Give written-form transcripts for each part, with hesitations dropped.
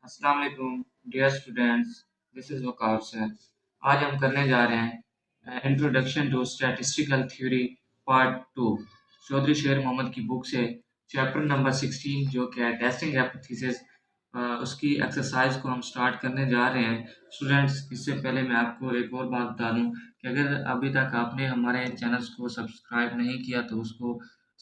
अस्सलाम वालेकुम dear students, this is Waqar sir. आज हम करने जा रहे हैं introduction to statistical theory part 2 Chaudhry Sher Mohammad की बुक से चैप्टर नंबर 16 जो कि है टेस्टिंग हाइपोथेसिस। उसकी एक्सरसाइज को हम स्टार्ट करने जा रहे हैं। स्टूडेंट्स, इससे पहले मैं आपको एक और बात बता दूं कि अगर अभी तक आपने हमारे चैनल्स को सब्सक्राइब नहीं किया तो उसको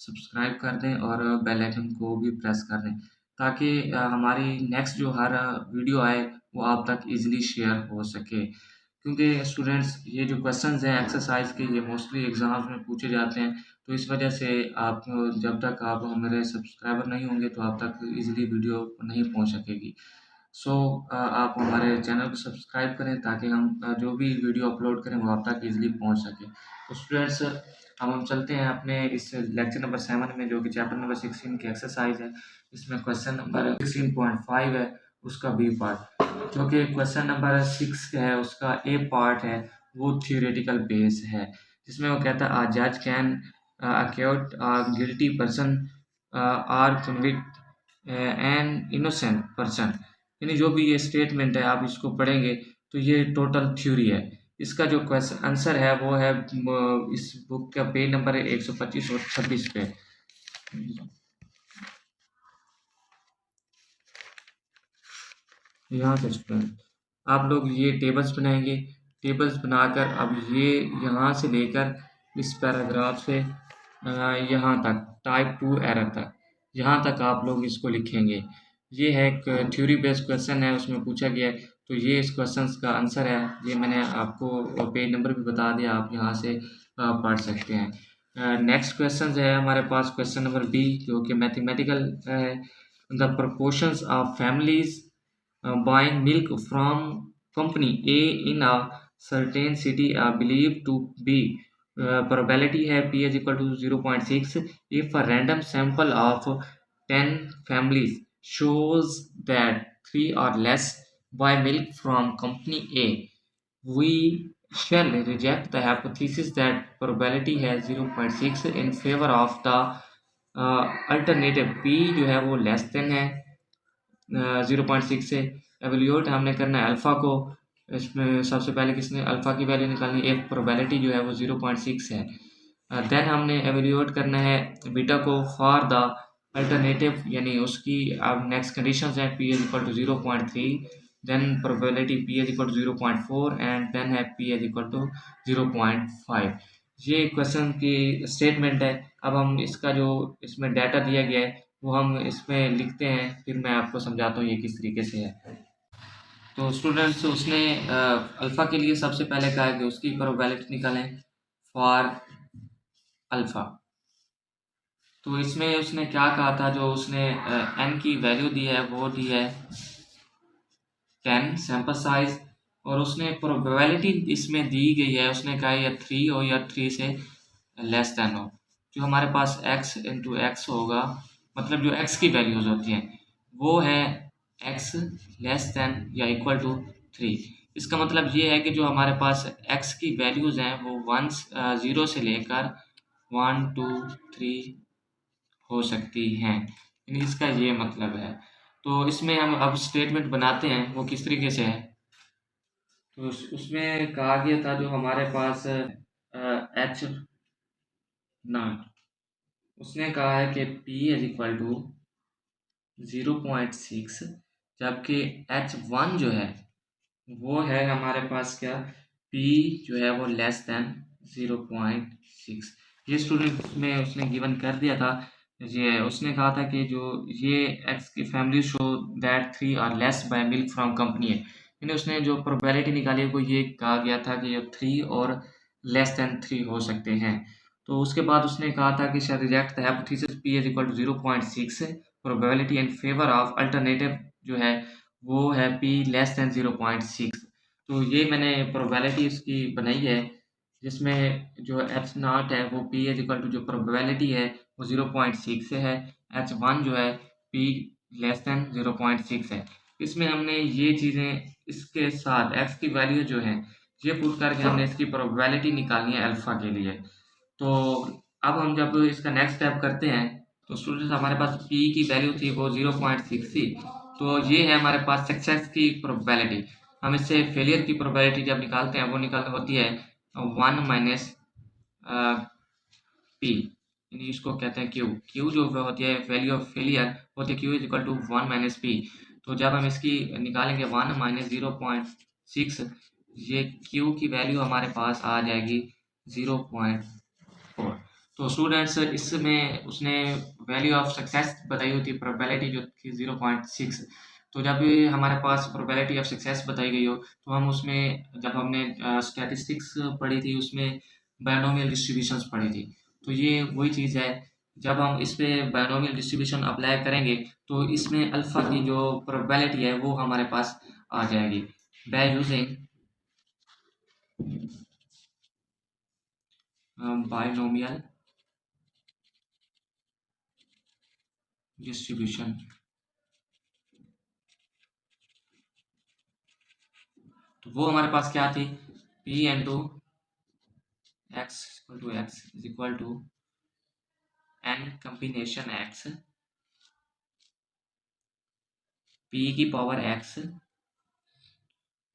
सब्सक्राइब कर दें और बेल आइकन को भी प्रेस कर दें ताकि हमारी नेक्स्ट जो हर वीडियो आए वो आप तक इजीली शेयर हो सके। क्योंकि स्टूडेंट्स, ये जो क्वेश्चंस हैं एक्सरसाइज के ये मोस्टली एग्जाम्स में पूछे जाते हैं, तो इस वजह से आप जब तक आप हमारे सब्सक्राइबर नहीं होंगे तो आप तक इजीली वीडियो नहीं पहुंच सकेगी। सो आप हमारे चैनल को सब्सक्राइब करें ताकि हम जो भी वीडियो अपलोड करें वो आप तक इजीली पहुंच सके। तो स्टूडेंट्स, अब हम चलते हैं अपने इस लेक्चर नंबर 7 में जो कि चैप्टर नंबर 16 की एक्सरसाइज है। इसमें क्वेश्चन नंबर 16.5 है, उसका बी पार्ट। जो कि क्वेश्चन नंबर 6 है उसका ए पार्ट है, वो थियोरेटिकल बेस है, जिसमें वो कहता है जज can acquit guilty person or convict an innocent person. यानी जो भी ये स्टेटमेंट है आप इसको पढ़ेंगे तो ये टोटल थ्योरी है। इसका जो क्वेश्चन आंसर है वो है इस बुक का पेज नंबर है 125 और 26 पे। यहाँ से स्टूडेंट आप लोग ये टेबल्स बनाएंगे। टेबल्स बनाकर अब ये यहाँ से लेकर इस पैराग्राफ से यहाँ तक टाइप 2 एरर तक, यहाँ तक आप लोग इसको लिखेंगे। ये है एक थ्योरी बेस्ड क्वेश्चन है, उसमें पूछा गया है, तो ये इस क्वेश्चन का आंसर है। ये मैंने आपको पेज नंबर भी बता दिया, आप यहाँ से पढ़ सकते हैं। नेक्स्ट क्वेश्चन है हमारे पास क्वेश्चन नंबर बी जो कि मैथमेटिकल है। The proportions of families buying milk from company A in a certain city are believed to be probability है P is equal to 0.6 if a random sample of 10 families shows that 3 or less buy milk from company A. We shall reject the hypothesis that probability has 0.6 in favor of the alternative P जो है वो less then है 0.6 से। Evaluate हमने करना है alpha को। इसमें सबसे पहले किसने अल्फ़ा की वैल्यू निकालनी है, एक प्रोबेबिलिटी जो है वो 0.6 है। देन हमने एवेल्यूट करना है बीटा को फॉर द अल्टरनेटिव, यानी उसकी अब नेक्स्ट कंडीशन है P is equal to 0.3, then probability P is equal to 0.4 and then है पी इज इक्वल टू 0.5। ये क्वेश्चन की स्टेटमेंट है। अब हम इसका जो इसमें डाटा दिया गया है वो हम इसमें लिखते हैं, फिर मैं आपको समझाता हूँ ये किस तरीके से है। तो स्टूडेंट्स, उसने अल्फ़ा के लिए सबसे पहले कहा कि उसकी प्रोबेबिलिटी निकालें फॉर अल्फ़ा। तो इसमें उसने क्या कहा था, जो उसने एन की वैल्यू दी है वो दी है 10 सैंपल साइज, और उसने प्रोबेबिलिटी इसमें दी गई है, उसने कहा या 3 हो या 3 से लेस देन हो। जो हमारे पास x इंटू एक्स होगा, मतलब जो x की वैल्यूज़ होती हैं वो है x लेस देन या इक्वल टू 3। इसका मतलब ये है कि जो हमारे पास x की वैल्यूज़ हैं वो 0 से लेकर 1 2 3 हो सकती हैं, यानी इसका ये मतलब है। तो इसमें हम अब स्टेटमेंट बनाते हैं, वो किस तरीके से है। तो उसमें कहा गया था जो हमारे पास एच नॉट, उसने कहा है कि P इज इक्वल टू 0.6, जबकि H1 जो है वो है हमारे पास क्या, P जो है वो लेस देन 0.6। ये स्टूडेंट में उसने गिवन कर दिया था। ये उसने कहा था कि जो ये X की family show that 3 are less buy milk from company है, यानी उसने जो प्रोबेबिलिटी निकाली है वो ये कहा गया था कि ये 3 और लेस देन 3 हो सकते हैं। तो उसके बाद उसने कहा था कि शायद reject the hypothesis P is equal to 0.6 probability in favour of alternative जो है वो है P लेस देन 0.6। तो ये मैंने प्रोबेबिलिटी इसकी बनाई है, जिसमें जो एच नॉट है वो P इज इक्वल टू जो प्रोबेबिलिटी है वो 0.6 से है, H1 जो है P लेस देन 0.6 है। इसमें हमने ये चीज़ें इसके साथ x की वैल्यू जो है ये पुट करके हमने इसकी प्रोबेबिलिटी निकालनी है अल्फ़ा के लिए। तो अब हम जब इसका नेक्स्ट स्टेप करते हैं तो स्टूडेंट्स हमारे पास P की वैल्यू थी वो 0.6 थी, तो ये है हमारे पास सक्सेस की प्रोबेबिलिटी। हम इससे फेलियर की प्रोबेबिलिटी जब निकालते हैं वो निकाल होती है 1 माइनस पी, यानी इसको कहते हैं क्यू। क्यू जो होती है वैल्यू ऑफ फेलियर होती है Q is equal to 1 minus P. तो जब हम इसकी निकालेंगे 1 माइनस 0.6, ये क्यू की वैल्यू हमारे पास आ जाएगी 0.4। तो स्टूडेंट्स इसमें उसने वैल्यू ऑफ सक्सेस बताई हुई थी, प्रोबेबिलिटी जो थी 0.6। तो जब भी हमारे पास प्रोबेबिलिटी ऑफ सक्सेस बताई गई हो तो हम उसमें, जब हमने स्टैटिस्टिक्स पढ़ी थी उसमें बायनोमियल डिस्ट्रीब्यूशंस पढ़ी थी। तो ये वही चीज़ है, जब हम इस पे बायनोमियल डिस्ट्रीब्यूशन अप्लाई करेंगे तो इसमें अल्फ़ा की जो प्रोबेबिलिटी है वो हमारे पास आ जाएगी बाय यूजिंग बायनोमियल डिस्ट्रीब्यूशन। तो वो हमारे पास क्या थी, p into x is equal to n combination x p की power x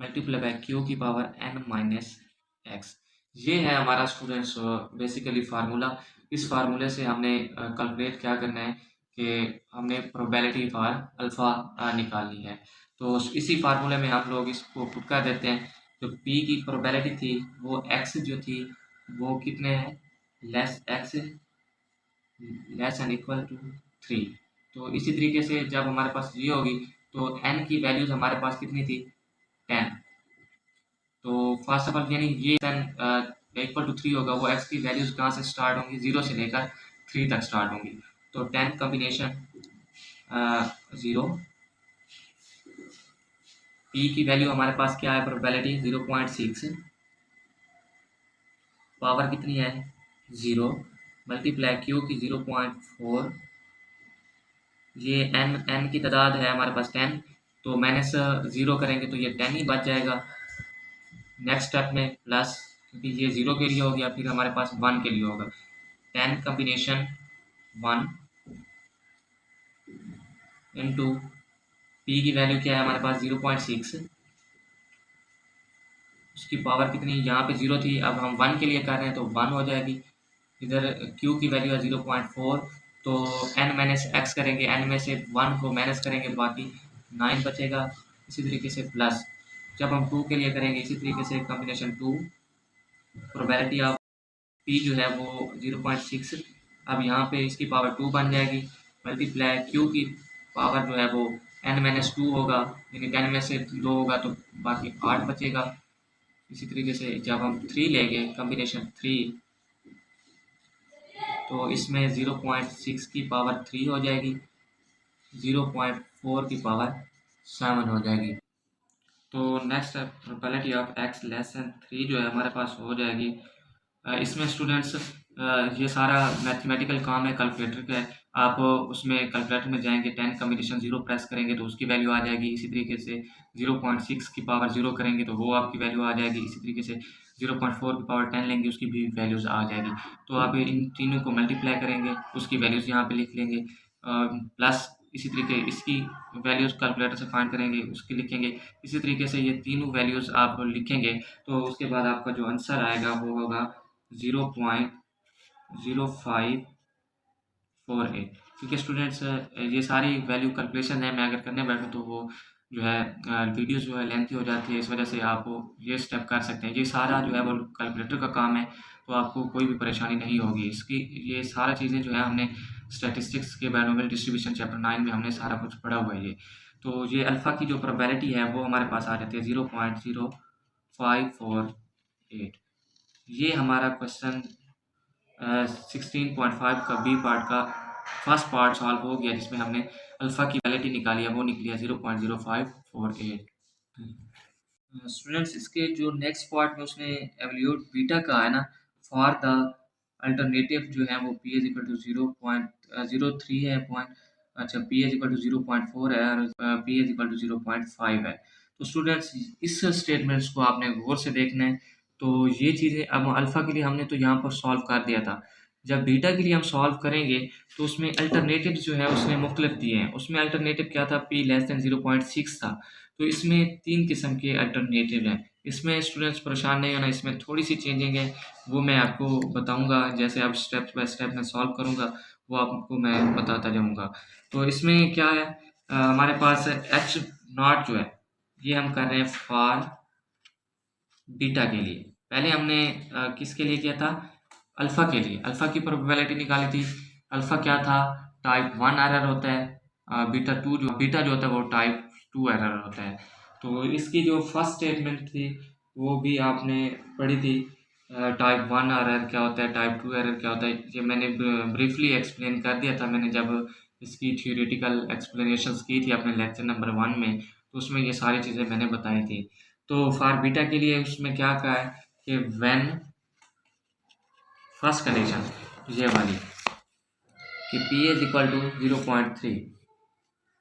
multiply by q की पावर एन माइनस एक्स। ये है हमारा स्टूडेंट्स बेसिकली फार्मूला। इस फार्मूले से हमने कैलकुलेट क्या करना है कि हमने प्रोबेबिलिटी फॉर अल्फ़ा निकालनी है। तो इसी फार्मूले में हम लोग इसको पुट कर देते हैं। जो पी की प्रोबेबिलिटी थी वो एक्स जो थी वो कितने है, less X less and equal to 3। तो इसी तरीके से जब हमारे पास ये होगी तो एन की वैल्यूज हमारे पास कितनी थी, 10। तो फर्स्ट ऑफ ऑल यानी ये 10 इक्वल टू 3 होगा, वो एक्स की वैल्यूज कहाँ से स्टार्ट होंगी, 0 से लेकर 3 तक स्टार्ट होंगी। तो 10 कॉम्बिनेशन 0, पी की वैल्यू हमारे पास क्या है, प्रोबेबिलिटी 0.6, पावर कितनी है 0, मल्टीप्लाई क्यू की 0.4, ये एन की तादाद है हमारे पास 10, तो माइनस 0 करेंगे तो ये 10 ही बच जाएगा। नेक्स्ट स्टेप में प्लस, क्योंकि ये 0 के लिए हो गया, फिर हमारे पास 1 के लिए होगा 10 कॉम्बिनेशन 1 इंटू पी की वैल्यू क्या है हमारे पास 0.6, उसकी पावर कितनी, यहाँ पे 0 थी, अब हम 1 के लिए कर रहे हैं तो 1 हो जाएगी। इधर क्यू की वैल्यू है 0.4, तो n माइनस एक्स करेंगे, n में से 1 को माइनस करेंगे, बाकी 9 बचेगा। इसी तरीके से प्लस जब हम 2 के लिए करेंगे, इसी तरीके से कॉम्बिनेशन 2, प्रोबेबिलिटी ऑफ पी जो है वो 0.6, अब यहाँ पे इसकी पावर 2 बन जाएगी, मल्टीप्लाई क्यू की पावर जो है वो n माइनस 2 होगा, यानी 10 में से 2 होगा तो बाकी 8 बचेगा। इसी तरीके से जब हम 3 लेंगे कॉम्बिनेशन 3, तो इसमें 0.6 की पावर 3 हो जाएगी, 0.4 की पावर 7 हो जाएगी। तो next probability of x less than 3 जो है हमारे पास हो जाएगी। इसमें स्टूडेंट्स ये सारा मैथमेटिकल काम है कैलकुलेटर का है। आप उसमें कैलकुलेटर में जाएंगे, 10 कॉम्बिनेशन 0 प्रेस करेंगे तो उसकी वैल्यू आ जाएगी। इसी तरीके से 0.6 की पावर 0 करेंगे तो वो आपकी वैल्यू आ जाएगी। इसी तरीके से 0.4 की पावर 10 लेंगे, उसकी भी वैल्यूज़ आ जाएगी। तो आप इन तीनों को मल्टीप्लाई करेंगे, उसकी वैल्यूज़ यहाँ पे लिख लेंगे, प्लस इसी तरीके इसकी वैल्यूज़ कैलकुलेटर से फाइंड करेंगे, उसकी लिखेंगे। इसी तरीके से ये तीनों वैल्यूज़ आप लिखेंगे तो उसके बाद आपका जो आंसर आएगा वो होगा 0.0548। क्योंकि स्टूडेंट्स ये सारी वैल्यू कैलकुलेशन है, मैं अगर करने बैठूँ तो वो जो है वीडियो जो है लेंथी हो जाती है, इस वजह से आप ये स्टेप कर सकते हैं। ये सारा जो है वो कैलकुलेटर का काम है, तो आपको कोई भी परेशानी नहीं होगी इसकी। ये सारा चीज़ें जो है हमने स्टैटिस्टिक्स के बायनोमियल डिस्ट्रीब्यूशन चैप्टर 9 में हमने सारा कुछ पढ़ा हुआ है। ये तो ये अल्फ़ा की जो प्रोबेबिलिटी है वो हमारे पास आ जाती है 0.0548। ये हमारा क्वेश्चन 16.5 का बी पार्ट का फर्स्ट पार्ट सॉल्व हो गया, जिसमें हमने अल्फ़ा की वैल्यूटी निकाली है, वो निकली है 0.0548। स्टूडेंट्स इसके जो नेक्स्ट पार्ट में उसने एवल्यूट बीटा का है ना, फॉर द अल्टरनेटिव जो है वो पी इज इक्वल टू 0.03 है पॉइंट, अच्छा पी इज इक्वल टू 0.4 है और पी इज इक्वल टू 0.5 है। तो स्टूडेंट्स इस स्टेटमेंट्स को आपने गौर से देखना है। तो ये चीज़ें अब अल्फ़ा के लिए हमने तो यहाँ पर सॉल्व कर दिया था, जब बीटा के लिए हम सॉल्व करेंगे तो उसमें अल्टरनेटिव जो है उसने मुख्तलिफ दिए हैं। उसमें अल्टरनेटिव क्या था, p लेस दैन 0.6 था। तो इसमें 3 किस्म के अल्टरनेटिव हैं। इसमें स्टूडेंट्स परेशान नहीं होना, इसमें थोड़ी सी चेंजिंग है, वो मैं आपको बताऊंगा। जैसे अब स्टेप बाय स्टेप मैं सॉल्व करूंगा वो आपको मैं बताता जाऊंगा। तो इसमें क्या है, हमारे पास एच नॉट जो है ये हम कर रहे हैं फॉर बीटा के लिए। पहले हमने किसके लिए किया था, अल्फ़ा के लिए। अल्फ़ा की प्रोबेबिलिटी निकाली थी। अल्फ़ा क्या था, टाइप 1 एरर होता है। बीटा जो होता है वो टाइप 2 एरर होता है। तो इसकी जो फर्स्ट स्टेटमेंट थी वो भी आपने पढ़ी थी। टाइप 1 एरर क्या होता है, टाइप 2 एरर क्या होता है, ये मैंने ब्रीफली एक्सप्लेन कर दिया था। मैंने जब इसकी थ्योरेटिकल एक्सप्लेनेशंस की थी अपने लेक्चर नंबर 1 में, तो उसमें ये सारी चीज़ें मैंने बताई थी। तो फॉर बीटा के लिए उसमें क्या कहा है कि व्हेन फर्स्ट कंडीशन ये वाली कि p is equal to 0.3,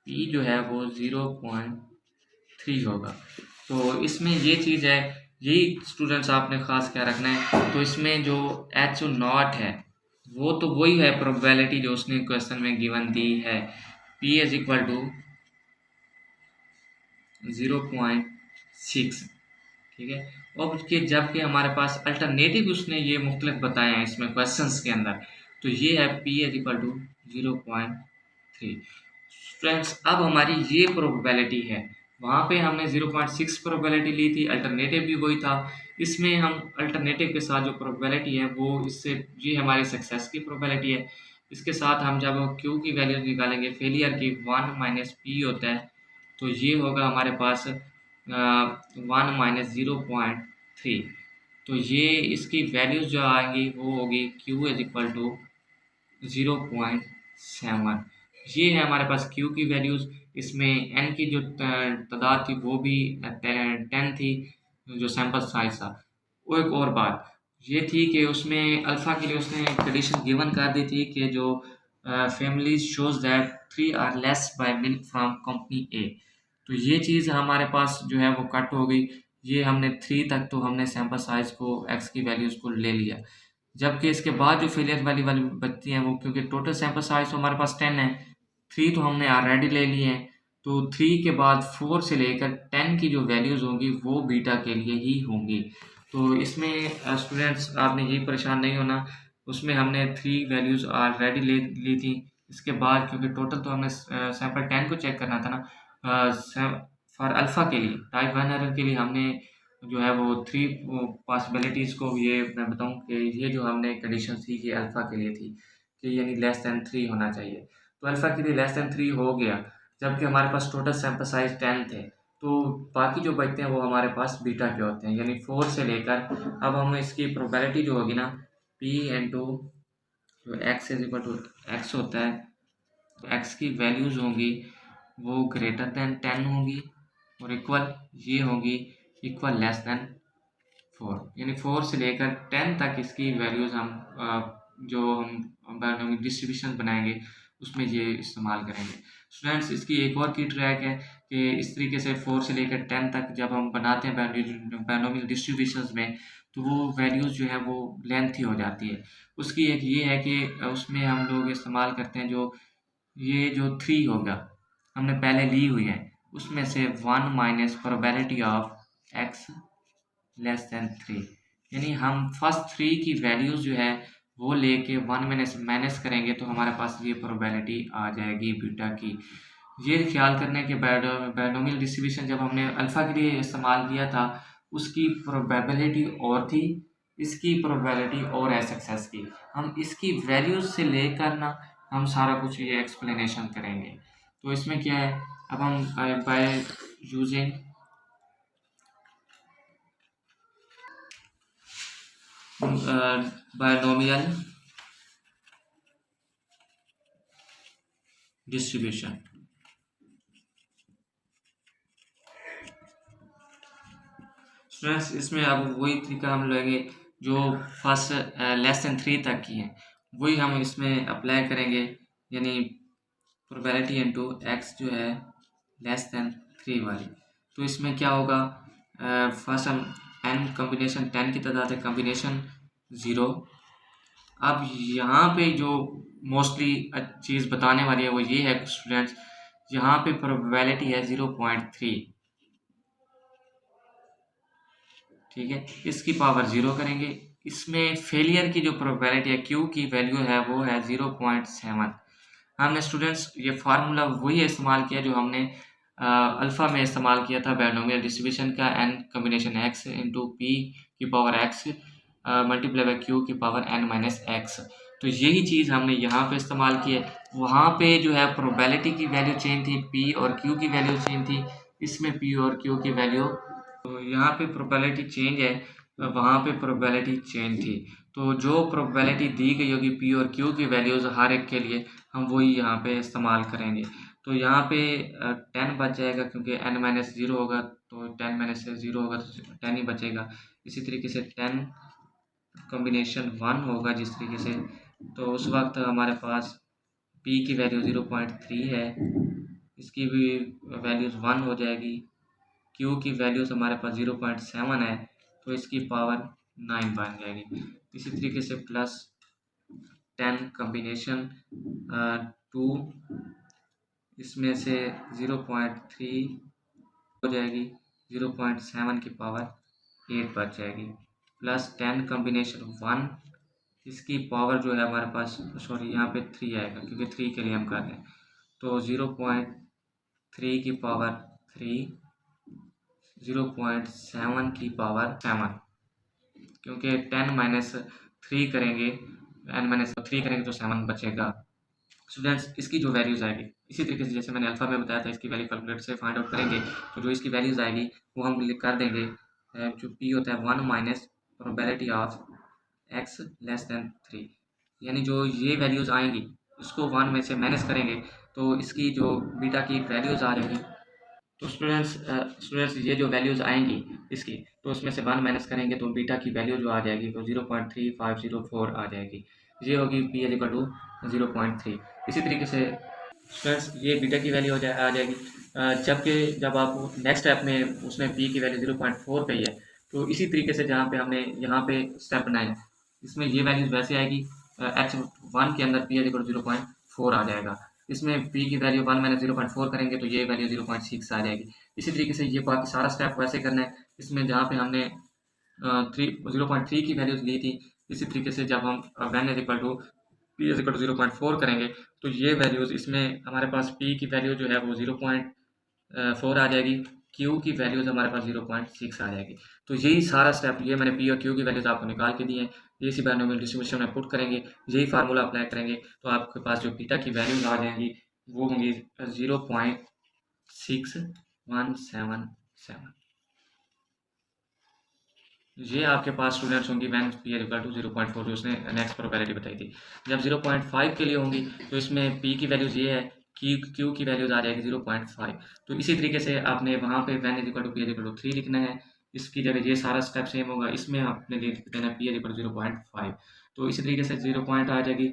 p जो है वो 0.3 होगा। तो इसमें ये चीज़ है, यही स्टूडेंट्स आपने ख़ास क्या रखना है। तो इसमें जो एच नॉट है वो तो वही है प्रोबेबिलिटी जो उसने क्वेश्चन में गिवन दी है, p इज इक्वल टू 0.6, ठीक है। और उसके जबकि हमारे पास अल्टरनेटिव उसने ये मुख्तलिफ बताए हैं इसमें क्वेश्चंस के अंदर, तो ये है p is equal to 0.3। Friends अब हमारी ये प्रोबेबिलिटी है, वहाँ पे हमने 0.6 प्रोबेबिलिटी ली थी, अल्टरनेटिव भी वही था। इसमें हम अल्टरनेटिव के साथ जो प्रोबेबिलिटी है वो इससे ये हमारी सक्सेस की प्रोबेबिलिटी है। इसके साथ हम जब क्यू की वैल्यू निकालेंगे फेलियर की 1 माइनस पी होता है, तो ये होगा हमारे पास 1 माइनस 0.3। तो ये इसकी वैल्यूज जो आएंगी वो होगी क्यू इज इक्वल टू 0.7। ये है हमारे पास क्यू की वैल्यूज। इसमें एन की जो तादाद थी वो भी 10 थी, जो सैंपल साइज था। वो एक और बात ये थी कि उसमें अल्फ़ा के लिए उसने कंडीशन गिवन कर दी थी कि जो families shows that 3 are less buy milk from company A. तो ये चीज़ हमारे पास जो है वो कट हो गई। ये हमने 3 तक तो हमने सैंपल साइज को एक्स की वैल्यूज़ को ले लिया, जबकि इसके बाद जो फेलियर वाली वाली बचती हैं वो, क्योंकि टोटल सैंपल साइज तो हमारे पास 10 है, 3 तो हमने ऑलरेडी ले लिए हैं। तो 3 के बाद 4 से लेकर 10 की जो वैल्यूज़ होंगी वो बीटा के लिए ही होंगी। तो इसमें स्टूडेंट्स आपने यही परेशान नहीं होना, उसमें हमने 3 वैल्यूज़ ऑलरेडी ले ली थी। इसके बाद क्योंकि टोटल तो हमने सैंपल 10 को चेक करना था ना, फॉर अल्फ़ा के लिए टाइप 1 एरर के लिए हमने जो है वो 3 पॉसिबिलिटीज़ को, ये मैं बताऊं कि ये जो हमने कंडीशन थी कि अल्फ़ा के लिए थी कि यानी लेस दैन 3 होना चाहिए। तो अल्फ़ा के लिए लेस दैन 3 हो गया, जबकि हमारे पास टोटल सैंपल साइज 10 थे। तो बाकी जो बचते हैं वो हमारे पास बीटा के होते हैं, यानी 4 से लेकर अब हम इसकी प्रोबेबिलिटी जो होगी ना p इंटू जो x is equal to X होता है, तो x की वैल्यूज़ होंगी वो ग्रेटर दैन 10 होगी और इक्वल ये होगी इक्वल लेस दैन 4, यानी 4 से लेकर 10 तक इसकी वैल्यूज़ हम जो हम बायनोमियल डिस्ट्रीब्यूशन बनाएंगे उसमें ये इस्तेमाल करेंगे। स्टूडेंट्स इसकी एक और की ट्रैक है कि इस तरीके से 4 से लेकर 10 तक जब हम बनाते हैं बायनोमियल डिस्ट्रीब्यूशंस में, तो वो वैल्यूज़ जो है वो लेंथी हो जाती है। उसकी एक ये है कि उसमें हम लोग इस्तेमाल करते हैं जो ये जो 3 होगा हमने पहले ली हुई है, उसमें से 1 minus probability of x less than 3, यानी हम फर्स्ट 3 की वैल्यूज़ जो है वो लेके 1 माइनस करेंगे तो हमारे पास ये प्रोबेबिलिटी आ जाएगी बीटा की। ये ख्याल करने के बायनोमियल डिस्ट्रीब्यूशन जब हमने अल्फ़ा के लिए इस्तेमाल किया था उसकी प्रोबेबिलिटी और थी, इसकी प्रोबेबिलिटी और है सक्सेस की। हम इसकी वैल्यूज़ से लेकर ना हम सारा कुछ ये एक्सप्लेनेशन करेंगे। तो इसमें क्या है, अब हम by using binomial distribution, students इसमें अब वही तरीका हम लेंगे जो फर्स्ट लेस दैन 3 तक की है, वही हम इसमें अप्लाई करेंगे, यानी प्रोबेबिलिटी इनटू एक्स जो है लेस दैन 3 वाली। तो इसमें क्या होगा, फर्स्ट हम n कॉम्बिनेशन 10 की तादाद है, कॉम्बिनेशन 0 अब यहाँ पे जो मोस्टली चीज़ बताने वाली है वो ये है स्टूडेंट्स, यहाँ पे प्रोबेबिलिटी है 0.3, ठीक है। इसकी पावर 0 करेंगे, इसमें फेलियर की जो प्रोबेबिलिटी है क्यू की वैल्यू है वो है 0.7। हमने स्टूडेंट्स ये फार्मूला वही इस्तेमाल किया जो हमने अल्फ़ा में इस्तेमाल किया था बायनोमियल डिस्ट्रीब्यूशन का, n combination x into p की power x multiply by q की पावर n माइनस एक्स। तो यही चीज़ हमने यहाँ पे इस्तेमाल की है। वहाँ पे जो है प्रोबेबिलिटी की वैल्यू चेंज थी, p और q की वैल्यू चेंज थी, इसमें p और q की वैल्यू, तो यहाँ पे प्रोबेबिलिटी चेंज है, वहाँ पे प्रोबेबिलिटी चेंज थी। तो जो प्रोबेबिलिटी दी गई होगी पी और क्यू की वैल्यूज़ हर एक के लिए, हम वही यहाँ पे इस्तेमाल करेंगे। तो यहाँ पे 10 बच जाएगा क्योंकि n माइनस ज़ीरो होगा, तो 10 माइनस से ज़ीरो होगा तो 10 ही बचेगा। इसी तरीके से 10 कॉम्बिनेशन 1 होगा जिस तरीके से, तो उस वक्त हमारे पास p की वैल्यू 0.3 है, इसकी भी वैल्यूज़ 1 हो जाएगी। क्यू की वैल्यूज़ हमारे पास 0.7 है, तो इसकी पावर 9 बन जाएगी। इसी तरीके से प्लस 10 कॉम्बिनेशन 2, इसमें से 0.3 हो जाएगी, 0.7 की पावर 8 बच जाएगी, प्लस 10 कॉम्बिनेशन 1, इसकी पावर जो है हमारे पास, सॉरी यहाँ पे 3 आएगा क्योंकि 3 के लिए हम कर रहे हैं, तो 0.3 की पावर 3, 0.7 की पावर 7, क्योंकि 10 माइनस 3 करेंगे, n माइनस 3 करेंगे तो 7 बचेगा। स्टूडेंट्स इसकी जो वैल्यूज़ आएगी, इसी तरीके से जैसे मैंने अल्फ़ा में बताया था, इसकी वैल्यू कैलकुलेटर से फाइंड आउट करेंगे, तो जो इसकी वैल्यूज़ आएगी वो हम कर देंगे, जो p होता है 1 minus probability of x less than 3, यानी जो ये वैल्यूज़ आएंगी इसको 1 में से माइनस करेंगे तो इसकी जो बीटा की वैल्यूज़ आ जाएंगी। तो स्टूडेंट्स ये जो वैल्यूज़ आएंगी इसकी, तो उसमें से 1 माइनस करेंगे तो बीटा की वैल्यू जो आ जाएगी वो 0.3504 आ जाएगी। ये होगी p इज इक्वल टू 0.3। इसी तरीके से स्टूडेंट्स ये बीटा की वैल्यू आ जाएगी, जबकि जब आप नेक्स्ट स्टेप में उसमें p की वैल्यू 0.4 पे ही है, तो इसी तरीके से जहाँ पे हमने यहाँ पे स्टेप बनाया इसमें ये वैल्यूज़ वैसे आएगी, h1 के अंदर p इज इक्वल टू 0.4 आ जाएगा, इसमें p की वैल्यू 1 माइनस 0.4 करेंगे तो ये वैल्यू 0.6 आ जाएगी। इसी तरीके से ये बाकी सारा स्टेप वैसे करना है, इसमें जहाँ पे हमने 0.3 की वैल्यूज ली थी, इसी तरीके से जब हम when is equal to p is equal to 0.4 करेंगे तो ये वैल्यूज़ इसमें हमारे पास p की वैल्यू जो है वो 0.4 आ जाएगी, q की वैल्यूज़ हमारे पास 0.6 आ जाएगी। तो यही सारा स्टेप, ये मैंने p और q की वैल्यूज़ आपको निकाल के दी हैं, ये इसी बायनोमियल डिस्ट्रीब्यूशन में पुट करेंगे, यही फार्मूला अप्लाई करेंगे तो आपके पास जो बीटा की वैल्यूज आ जाएंगी वो होंगी 0.6177। ये आपके पास स्टूडेंट्स होंगी वैन पी इक्वल टू 0.4 जो उसने नेक्स्ट प्रोबेबिलिटी बताई थी। जब 0.5 के लिए होंगी तो इसमें p की वैल्यूज ये है कि q की वैल्यूज आ जाएगी 0.5। तो इसी तरीके से आपने वहाँ पे when is equal to p equal to 3 लिखना है, इसकी जगह ये सारा स्टेप सेम होगा, इसमें आपने लिख देना p इक्वल टू 0.5। तो इसी तरीके से 0 पॉइंट आ जाएगी,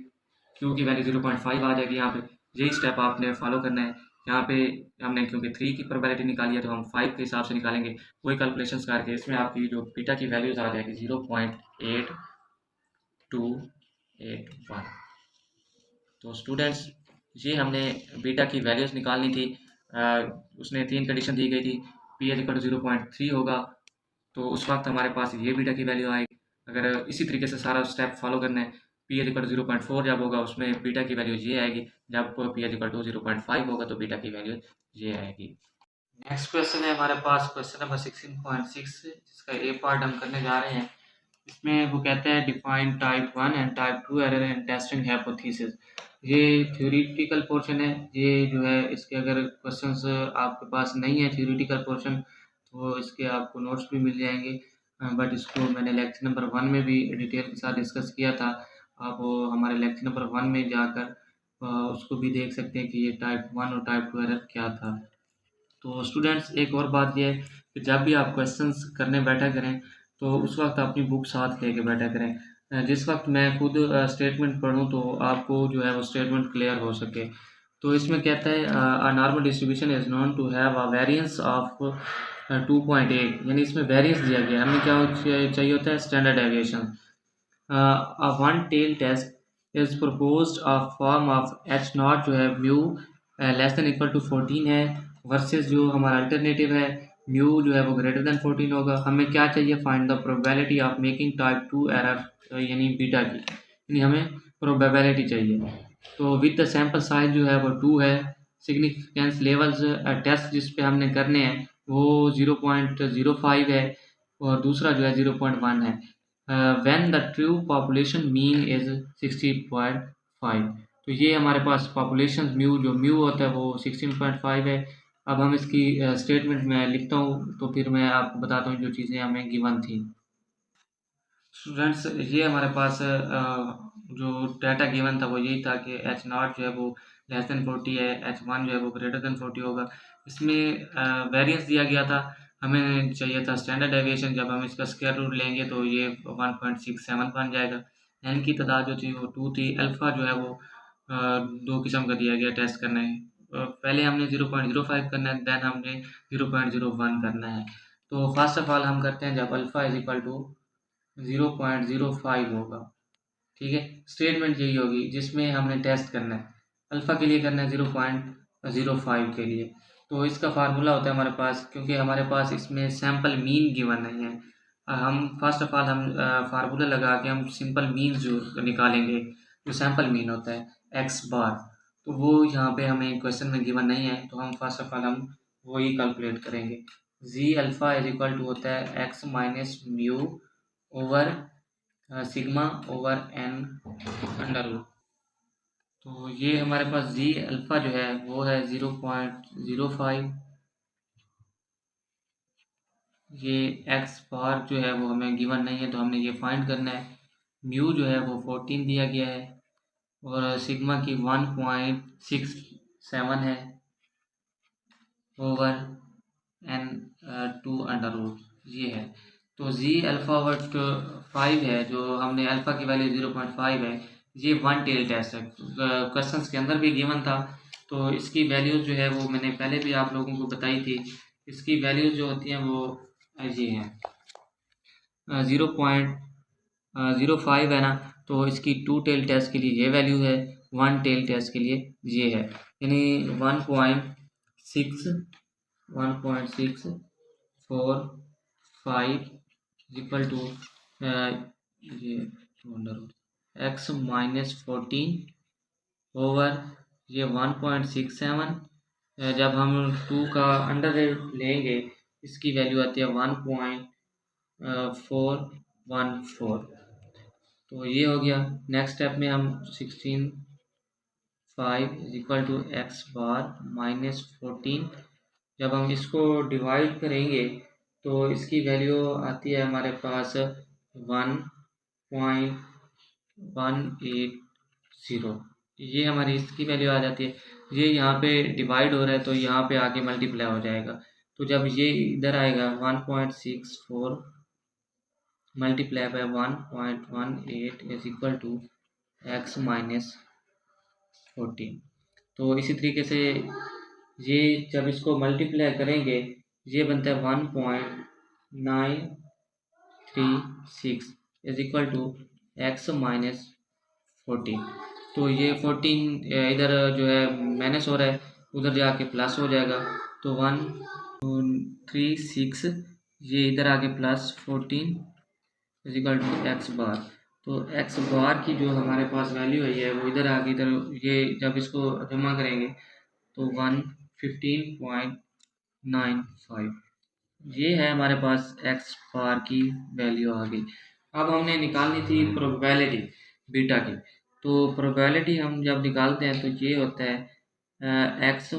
q की वैल्यू 0.5 आ जाएगी, यहाँ पे यही स्टेप आपने फॉलो करना है। यहाँ पे हमने क्योंकि 3 की प्रोबेबिलिटी निकाली है तो हम 5 के हिसाब से निकालेंगे, वही कैलकुलेशंस करके इसमें आपकी जो बीटा की वैल्यूज आ जाएगी 0.8281। तो स्टूडेंट्स ये हमने बीटा की वैल्यूज निकालनी थी, उसने 3 कंडीशन दी गई थी, p इज इक्वल टू 0.3 होगा तो उस वक्त हमारे पास ये बीटा की वैल्यू आएगी। अगर इसी तरीके से सारा स्टेप फॉलो करना है, p इज इक्वल टू 0.4 जब होगा उसमें बीटा की वैल्यू ये आएगी, जब p इज इक्वल टू 0.5 होगा तो बीटा की वैल्यू ये आएगी। नेक्स्ट क्वेश्चन है हमारे पास क्वेश्चन नंबर 16.6, जिसका ए पार्ट हम करने जा रहे हैं। इसमें वो कहते हैं define type 1 and type 2 error and testing hypothesis. ये थ्योरेटिकल पोर्शन है, ये जो है इसके अगर क्वेश्चंस आपके पास नहीं है थ्योरेटिकल पोर्शन तो इसके आपको नोट्स भी मिल जाएंगे, बट इसको मैंने लेक्चर नंबर 1 में भी डिटेल के साथ डिस्कस किया था। आप वो हमारे लेक्चर नंबर 1 में जाकर उसको भी देख सकते हैं कि ये टाइप 1 और टाइप 2 एरर क्या था। तो स्टूडेंट्स एक और बात यह है कि जब भी आप क्वेश्चंस करने बैठा करें तो उस वक्त अपनी बुक साथ लेके बैठा करें, जिस वक्त मैं खुद स्टेटमेंट पढ़ूं तो आपको जो है वो स्टेटमेंट क्लियर हो सके। तो इसमें कहता है a normal distribution is known to have a variance of 2.8, यानी इसमें वेरिएंस दिया गया है, हमें क्या चाहिए होता है standard deviation. One tail test is proposed a form of H naught जो है mu less than equal to 14 है वर्सेस जो हमारा अल्टरनेटिव है म्यू जो है वो ग्रेटर देन 14 होगा। हमें क्या चाहिए, find the probability of making type 2 error यानी बीटा की, यानी हमें प्रोबेबिलिटी चाहिए। तो विद द सैम्पल साइज जो है वो 2 है। सिग्निफिकेंस लेवल्स टेस्ट जिस पे हमने करने हैं वो 0.05 है और दूसरा जो है 0.1 है। When the true population mean is 60.5। तो ये हमारे पास पॉपुलेशन म्यू जो म्यू होता है वो 16.5 है। अब हम इसकी स्टेटमेंट में लिखता हूँ तो फिर मैं आपको बताता हूँ जो चीज़ें हमें गिवन थी। स्टूडेंट्स ये हमारे पास जो डाटा गिवन था वो यही था कि एच नॉट जो है वो लेस देन 40 है, एच वन जो है वो ग्रेटर देन 40 होगा। इसमें वेरिएंस दिया गया था, हमें चाहिए था स्टैंडर्ड डेविएशन। जब हम इसका स्क्वायर रूट लेंगे तो ये 1.67 बन जाएगा। एन की तादाद जो थी वो 2 थी। अल्फ़ा जो है वो दो किस्म का दिया गया टेस्ट करना है। पहले हमने 0.05 करना है, देन हमने 0.01 करना है। तो फर्स्ट ऑफ ऑल हम करते हैं जब अल्फ़ा इज इक्वल टू 0.05 होगा, ठीक है। स्टेटमेंट यही होगी जिसमें हमने टेस्ट करना है, अल्फ़ा के लिए करना है 0.05 के लिए। तो इसका फार्मूला होता है हमारे पास, क्योंकि हमारे पास इसमें सैम्पल मीन गिवन नहीं है। हम फर्स्ट ऑफ ऑल हम फार्मूला लगा के हम सिंपल मीन जो निकालेंगे, जो सैम्पल मीन होता है एक्स बार, तो वो यहाँ पे हमें क्वेश्चन में गिवन नहीं है। तो हम फर्स्ट ऑफ ऑल हम वही कैलकुलेट करेंगे। G alpha is equal to होता है X minus mu over sigma over N under root. तो ये हमारे पास जी अल्फ़ा जो है वो है 0.05। ये एक्स बार जो है वो हमें गिवन नहीं है तो हमने ये फाइंड करना है। म्यू जो है वो 14 दिया गया है और सिग्मा की 1.67 है ओवर एन 2 अंडर रूट ये है। तो जी अल्फ़ा ओवर 5 है, जो हमने अल्फ़ा की वैल्यू 0.5 है। ये वन टेल टेस्ट है, क्वेश्चंस के अंदर भी गिवन था। तो इसकी वैल्यूज़ जो है वो मैंने पहले भी आप लोगों को बताई थी। इसकी वैल्यूज़ जो होती हैं वो ये हैं 0.05 है ना, तो इसकी 2 टेल टेस्ट के लिए ये वैल्यू है, 1 टेल टेस्ट के लिए ये है, यानी 1.645 इक्वल टू ये एक्स माइनस 14 ओवर ये 1.67। जब हम 2 का अंडर लेंगे इसकी वैल्यू आती है 1.414। तो ये हो गया। नेक्स्ट स्टेप में हम 16.5 is equal to x bar minus 14। जब हम इसको डिवाइड करेंगे तो इसकी वैल्यू आती है हमारे पास 1.180। ये हमारी इसकी वैल्यू आ जाती है। ये यहाँ पे डिवाइड हो रहा है तो यहाँ पे आके मल्टीप्लाई हो जाएगा। तो जब ये इधर आएगा 1.64 multiply by 1.18 is equal to X minus 14। तो इसी तरीके से ये जब इसको मल्टीप्लाई करेंगे ये बनता है 1.936 is equal to X minus 14। तो ये 14 इधर जो है माइनस हो रहा है, उधर जाके प्लस हो जाएगा। तो 1.36 ये इधर आके plus 14 is equal to x bar. तो एक्स बार की जो हमारे पास वैल्यू है वो इधर आके इधर ये जब इसको जमा करेंगे तो 115.95 ये है हमारे पास एक्स बार की वैल्यू आ गई। अब हमने निकालनी थी प्रोबेबिलिटी बीटा की। तो प्रोबेबिलिटी हम जब निकालते हैं तो ये होता है X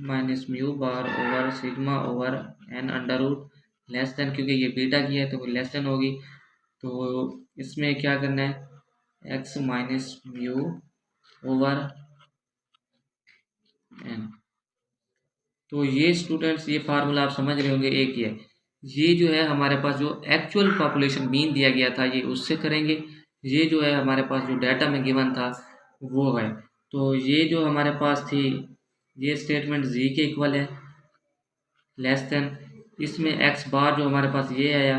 minus mu bar over sigma over N under root less than, क्योंकि ये बीटा की है तो लेस देन होगी। तो इसमें क्या करना है, X minus mu over N. तो ये स्टूडेंट्स ये फार्मूला आप समझ रहे होंगे, एक ही है। ये जो है हमारे पास जो एक्चुअल पॉपुलेशन मीन दिया गया था ये उससे करेंगे। ये जो है हमारे पास जो डाटा में गिवन था वो है। तो ये जो हमारे पास थी ये स्टेटमेंट जी के इक्वल है लेस देन, इसमें एक्स बार जो हमारे पास ये आया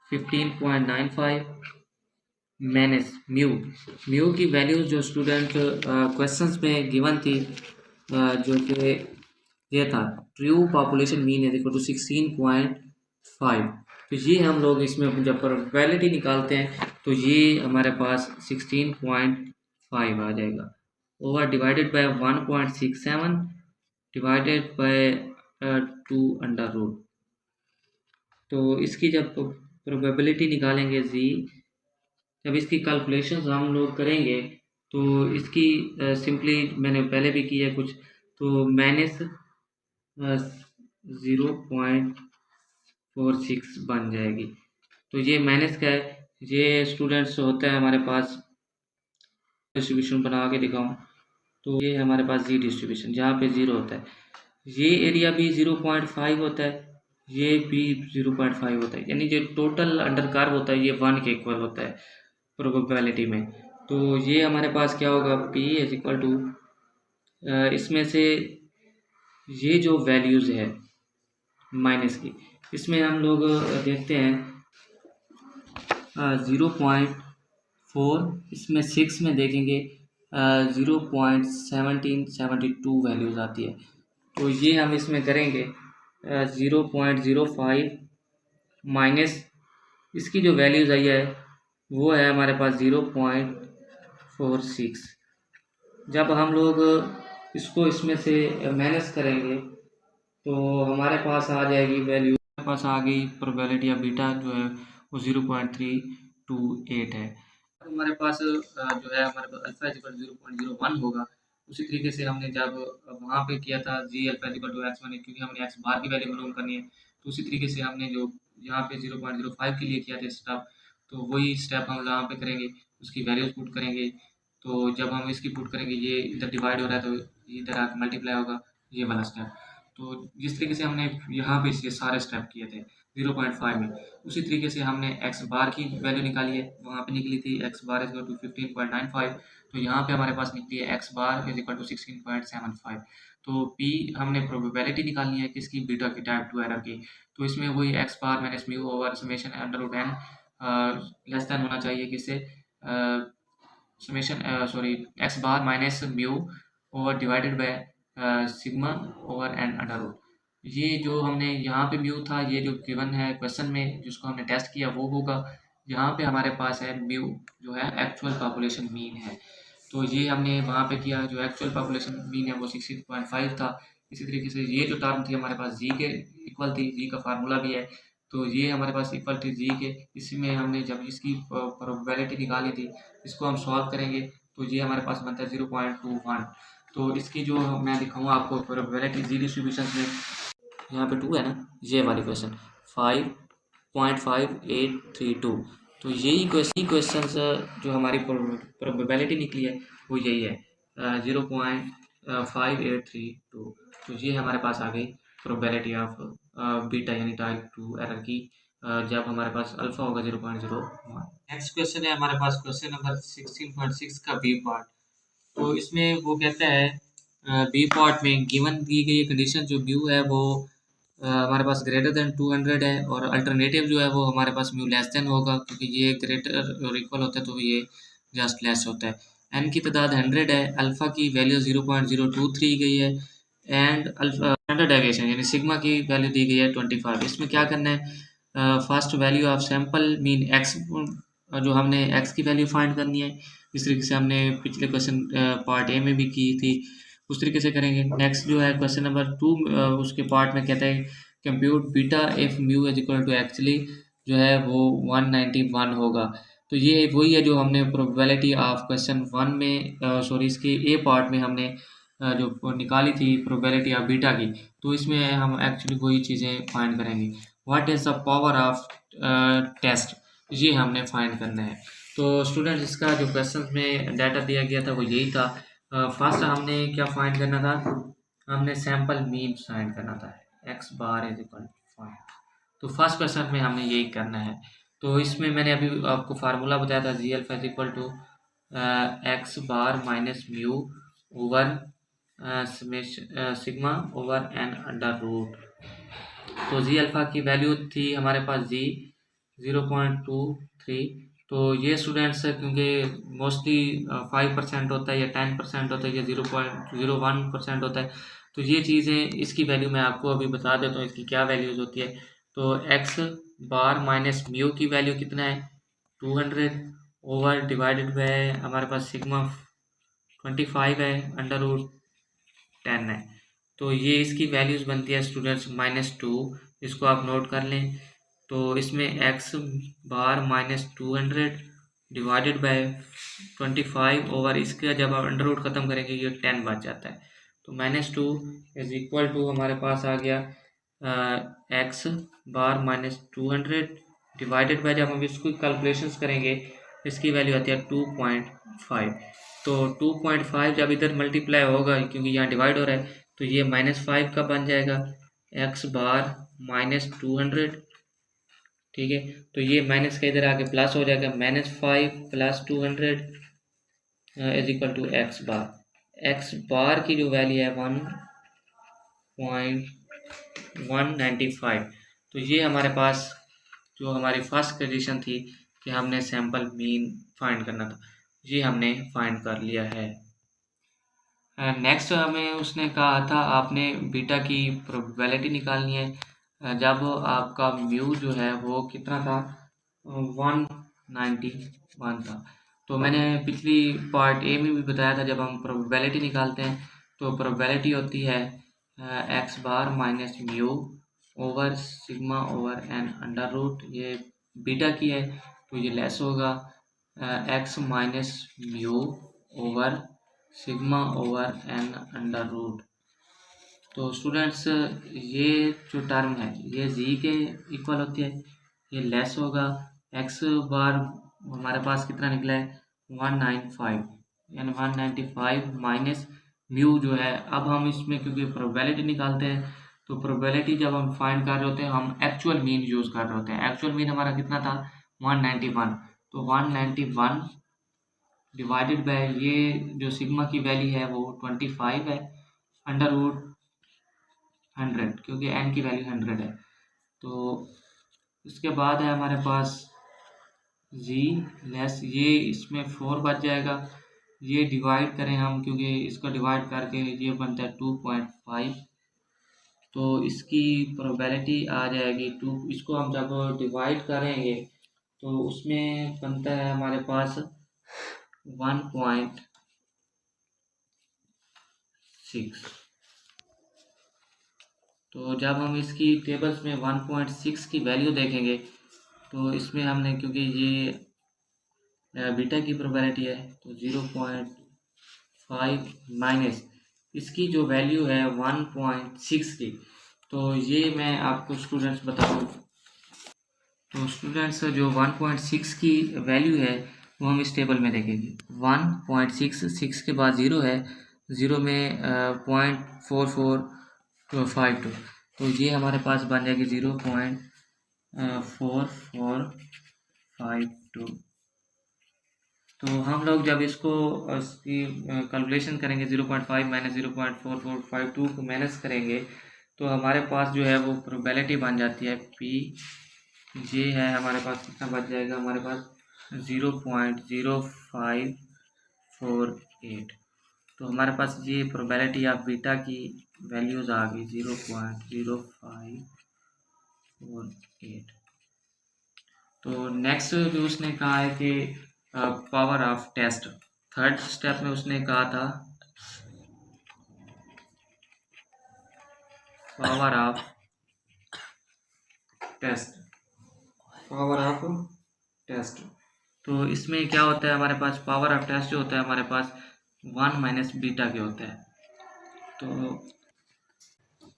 15.95 माइनस म्यू। म्यू की वैल्यूज जो स्टूडेंट क्वेश्चंस में गिवन थी, जो कि ये था true population mean is equal to 16.5। तो ये हम लोग इसमें जब प्रोबेबिलिटी निकालते हैं तो ये हमारे पास 16.5 आ जाएगा, over divided by 1.67 divided by 2 under root. तो इसकी जब प्रोबेबिलिटी निकालेंगे जब इसकी कैलकुलेशंस हम लोग करेंगे तो इसकी सिंपली मैंने पहले भी किया है कुछ, तो माइनस 0.46 बन जाएगी। तो ये माइनस का है, ये स्टूडेंट्स होता है हमारे पास डिस्ट्रीब्यूशन बना के दिखाऊं तो ये हमारे पास जी डिस्ट्रीब्यूशन जहाँ पे 0 होता है, ये एरिया भी 0.5 होता है, ये भी 0.5 होता है, यानी जो टोटल अंडर कर्व होता है ये 1 के इक्वल होता है प्रोबेबिलिटी में। तो ये हमारे पास क्या होगा, P इज इक्वल टू इसमें से ये जो वैल्यूज़ है माइनस की, इसमें हम लोग देखते हैं 0.4, इसमें 6 में देखेंगे 0.1772 वैल्यूज़ आती है। तो ये हम इसमें करेंगे 0.05 माइनस इसकी जो वैल्यूज़ आई है वो है हमारे पास 0.46। जब हम लोग इसको इसमें से माइनस करेंगे तो हमारे पास आ जाएगी वैल्यू, हमारे पास आ गई प्रोबेबिलिटी ऑफ बीटा जो है वो 0.328 है। हमारे पास जो है हमारे पास अल्फा इक्वल 0.01 होगा। उसी तरीके से हमने जब वहाँ पे किया था z alpha equal to x1, क्योंकि हमने x बार की वैल्यू मालूम करनी है, तो उसी तरीके से हमने जो यहाँ पे 0.05 के लिए किया था स्टेप, तो वही स्टेप हम यहाँ पे करेंगे, उसकी वैल्यूज पुट करेंगे। तो जब हम इसकी पुट करेंगे ये इधर डिवाइड हो रहा है तो इधर आके मल्टीप्लाई होगा, ये वाला स्टेप। तो जिस तरीके से हमने यहाँ पे ये सारे स्टेप किए थे 0.5 में, उसी तरीके से हमने x बार की वैल्यू निकाली है, वहाँ पे निकली थी x bar is equal to 15.95, तो यहाँ पे हमारे पास निकली है x bar is equal to 16.75। तो p हमने प्रोबेबिलिटी निकालनी है किसकी, बीटा की टाइप 2 एरर की। तो इसमें वही x bar minus mu over summation under root n less than होना चाहिए किससे, summation sorry x bar minus mu over divided by sigma over N under root. ये जो हमने यहाँ पे म्यू था, ये जो गिवन है क्वेश्चन में जिसको हमने टेस्ट किया वो होगा। यहाँ पे हमारे पास है म्यू जो है एक्चुअल पॉपुलेशन मीन है, तो ये हमने वहाँ पे किया, जो एक्चुअल पॉपुलेशन मीन है वो 16.5 था। इसी तरीके से ये जो टर्म थी हमारे पास जी के इक्वल थी, जी का फार्मूला भी है, तो ये हमारे पास इक्वल थी जी के। इसमें हमने जब इसकी प्रोबेबिलिटी निकाली थी, इसको हम सॉल्व करेंगे तो ये हमारे पास बनता है 0.21। तो इसकी जो मैं दिखाऊंगा आपको प्रोबेबिलिटी जी डिस्ट्रीब्यूशन में, यहाँ पे 2 है ना, ये वाली क्वेश्चन 5.5832। तो यही क्वेश्चन जो हमारी प्रोबेबिलिटी निकली है वो यही है 0.5832। तो ये हमारे पास आ गई प्रोबेबिलिटी ऑफ बीटा यानी टाइप 2 एरर की, जब हमारे पास अल्फा होगा 0.01। नेक्स्ट क्वेश्चन है हमारे पास क्वेश्चन नंबर 16.6 का बी पार्ट। तो इसमें वो कहता है बी पार्ट में गिवन दी गई कंडीशन जो म्यू है वो हमारे पास ग्रेटर देन 200 है, और अल्टरनेटिव जो है वो हमारे पास म्यू लेस देन होगा, क्योंकि ये ग्रेटर और इक्वल होता है तो ये जस्ट लेस होता है। एन की तादाद 100 है, अल्फा की वैल्यू 0.023 गई है, एंड अल्फा स्टैंडर्ड डेविएशन यानी सिग्मा की वैल्यू दी गई है 25। इसमें क्या करना है, first value of sample mean x, जो हमने एक्स की वैल्यू फाइंड करनी है, इस तरीके से हमने पिछले क्वेश्चन पार्ट ए में भी की थी, उस तरीके से करेंगे। नेक्स्ट जो है क्वेश्चन नंबर 2, उसके पार्ट में कहता है compute beta if mu is equal to actually जो है वो 191 होगा। तो ये वही है जो हमने प्रोबेबिलिटी ऑफ क्वेश्चन 1 में सॉरी इसके ए पार्ट में हमने जो निकाली थी प्रोबेबिलिटी ऑफ बीटा की, तो इसमें हम एक्चुअली वही चीज़ें फाइंड करेंगे। What is the power of test, ये हमने फाइंड करना है। तो स्टूडेंट्स इसका जो क्वेश्चन में डाटा दिया गया था वो यही था। फर्स्ट हमने क्या फाइंड करना था, हमने सैंपल मीन फाइंड करना था, X bar is equal to 5। तो फर्स्ट क्वेश्चन में हमने यही करना है। तो इसमें मैंने अभी आपको फार्मूला बताया था z alpha is equal to x bar minus mu over sigma over N under root. तो जी अल्फा की वैल्यू थी हमारे पास जी 0.23 तो ये स्टूडेंट्स क्योंकि मोस्टली 5% होता है या 10% होता है या 0.01% होता है, तो ये चीज़ें इसकी वैल्यू मैं आपको अभी बता देता हूँ इसकी क्या वैल्यूज़ होती है। तो एक्स बार माइनस म्यू की वैल्यू कितना है 200 ओवर डिवाइडेड बाय हमारे पास सिग्मा 25 है अंडर रूट 10 है। तो ये इसकी वैल्यूज़ बनती है स्टूडेंट्स -2, इसको आप नोट कर लें। तो इसमें X bar -200 divided by 25 over इसका जब आप अंडर रूट ख़त्म करेंगे ये 10 बच जाता है। तो -2 इज इक्वल टू हमारे पास आ गया एक्स बार -200 डिवाइडेड बाय जब हम इसको कैलकुलेशंस करेंगे इसकी वैल्यू आती है 2.5। तो 2.5 जब इधर मल्टीप्लाई होगा क्योंकि यहाँ डिवाइड हो रहा है तो ये -5 का बन जाएगा एक्स बार -200, ठीक है। तो ये माइनस का इधर आके प्लस हो जाएगा -5 + 200 is equal to x bar. X bar की जो वैल्यू है 1.195। तो ये हमारे पास जो हमारी फर्स्ट कंडीशन थी कि हमने सैंपल मीन फाइंड करना था, ये हमने फाइंड कर लिया है। नेक्स्ट हमें उसने कहा था आपने बीटा की प्रोबेबिलिटी निकालनी है जब आपका म्यू जो है वो कितना था 191 था। तो मैंने पिछली पार्ट ए में भी बताया था जब हम प्रोबेबिलिटी निकालते हैं तो प्रोबेबिलिटी होती है X bar minus mu over sigma over N under root, ये बीटा की है तो ये लेस होगा X minus mu over sigma over N under root. तो स्टूडेंट्स ये जो टर्म है ये जी के इक्वल होती है, ये लेस होगा एक्स बार हमारे पास कितना निकला है 195 यानी 195 माइनस म्यू जो है। अब हम इसमें क्योंकि प्रोबेबिलिटी निकालते हैं तो प्रोबेबिलिटी जब हम फाइंड कर रहे होते हैं हम एक्चुअल मीन यूज़ कर रहे होते हैं। एक्चुअल मीन हमारा कितना था 191, तो 191 डिवाइडेड बाय ये जो सिग्मा की वैल्यू है वो 25 है अंडर रूट 100 क्योंकि एन की वैल्यू 100 है। तो इसके बाद है हमारे पास जी लेस, ये इसमें 4 बच जाएगा, ये डिवाइड करें हम क्योंकि इसको डिवाइड करके ये बनता है 2.5, तो इसकी प्रोबेबिलिटी आ जाएगी 2। इसको हम जब डिवाइड करेंगे तो उसमें बनता है हमारे पास 1.6। तो जब हम इसकी टेबल्स में 1.6 की वैल्यू देखेंगे तो इसमें हमने क्योंकि ये बीटा की प्रोबेबिलिटी है तो 0.5 माइनस इसकी जो वैल्यू है 1.6 की, तो ये मैं आपको स्टूडेंट्स बताऊँ। तो स्टूडेंट्स जो 1.6 की वैल्यू है वो हम इस टेबल में देखेंगे 1.6 के बाद 0 है, 0 में 0.4452, तो ये हमारे पास बन जाएगी 0.4452। तो हम लोग जब इसको इसकी कैलकुलेशन करेंगे 0.5 माइनस 0.4452 को माइनस करेंगे तो हमारे पास जो है वो प्रोबेबिलिटी बन जाती है पी जे है हमारे पास कितना बच जाएगा हमारे पास 0.0548। तो हमारे पास ये प्रोबेबिलिटी ऑफ बीटा की वैल्यूज़ आ गई 0.0548। तो नेक्स्ट जो उसने कहा है कि power of test, third step में उसने कहा था power of test, power of test. तो इसमें क्या होता है हमारे पास पावर ऑफ टेस्ट जो होता है हमारे पास 1 माइनस बीटा के होता है।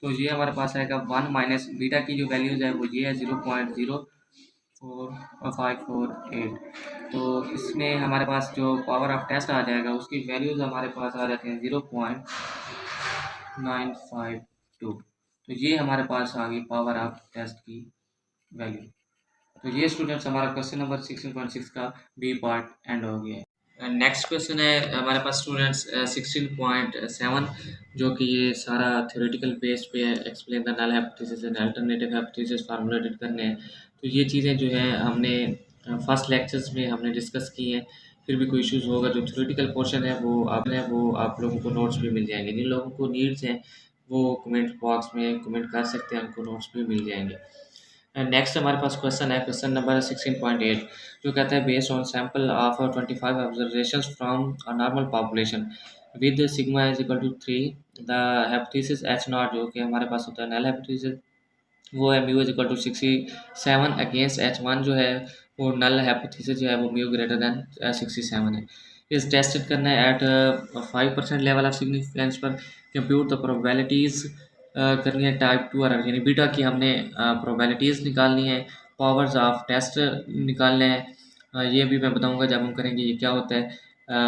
तो ये हमारे पास आएगा 1 माइनस बीटा की जो वैल्यूज़ है वो ये है 0.0548। तो इसमें हमारे पास जो पावर ऑफ टेस्ट आ जाएगा उसकी वैल्यूज़ हमारे पास आ जाती हैं 0.952। तो ये हमारे पास आ गई पावर ऑफ टेस्ट की वैल्यू। तो ये स्टूडेंट्स हमारा क्वेश्चन नंबर 16.6 का बी पार्ट एंड हो गया है। नेक्स्ट क्वेश्चन है हमारे पास स्टूडेंट्स 16.7 जो कि ये सारा थ्योरेटिकल बेस पे है, explain the null hypothesis and alternative hypothesis formulated करने हैं। तो ये चीज़ें जो है हमने फर्स्ट लेक्चर्स में हमने डिस्कस की हैं। फिर भी कोई इश्यूज़ होगा, जो थ्योरेटिकल पोर्शन है वो आप लोगों को नोट्स भी मिल जाएंगे। जिन लोगों को नीड्स हैं वो कमेंट बॉक्स में कमेंट कर सकते हैं, उनको नोट्स भी मिल जाएंगे। नेक्स्ट हमारे पास क्वेश्चन है, क्वेश्चन नंबर 16.8, जो कहता है based on sample of 25 observations from a normal population with sigma is equal to 3, the hypothesis H naught, जो कि हमारे पास होता है नल हाइपोथेसिस, वो है mu is equal to 67 against H one जो है वो नल हाइपोथेसिस जो है वो म्यू ग्रेटर देन 67 है। इस टेस्टेड करना है एट 5% लेवल ऑफ सिग्निफिकेंस पर। कंप्यूट द प्रोबेबिलिटीज़ करनी है टाइप 2 एरर, यानी बीटा की हमने प्रोबेबिलिटीज़ निकालनी है, पावर्स ऑफ टेस्ट निकालने हैं। ये भी मैं बताऊंगा जब हम करेंगे ये क्या होता है।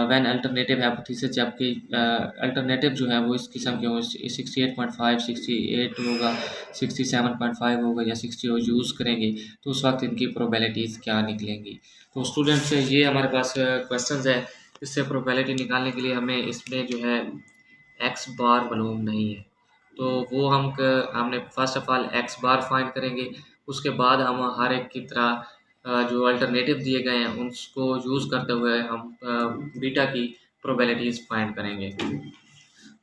व्हेन अल्टरनेटिव हाइपोथेसिस, जबकि अल्टरनेटिव जो है वो इस किस्म के हो, 68.5 68 होगा, 67.5 होगा या 60 हो, यूज़ करेंगे तो उस वक्त इनकी प्रोबेबिलिटीज़ क्या निकलेंगी। तो स्टूडेंट्स ये हमारे पास क्वेश्चंस है। इससे प्रोबेबिलिटी निकालने के लिए हमें इसमें जो है एक्स बार मालूम नहीं है, तो वो हमने first of all x bar find करेंगे। उसके बाद हम हर एक की तरह जो अल्टरनेटिव दिए गए हैं उसको यूज़ करते हुए हम बीटा की प्रोबेबिलिटीज़ फाइंड करेंगे।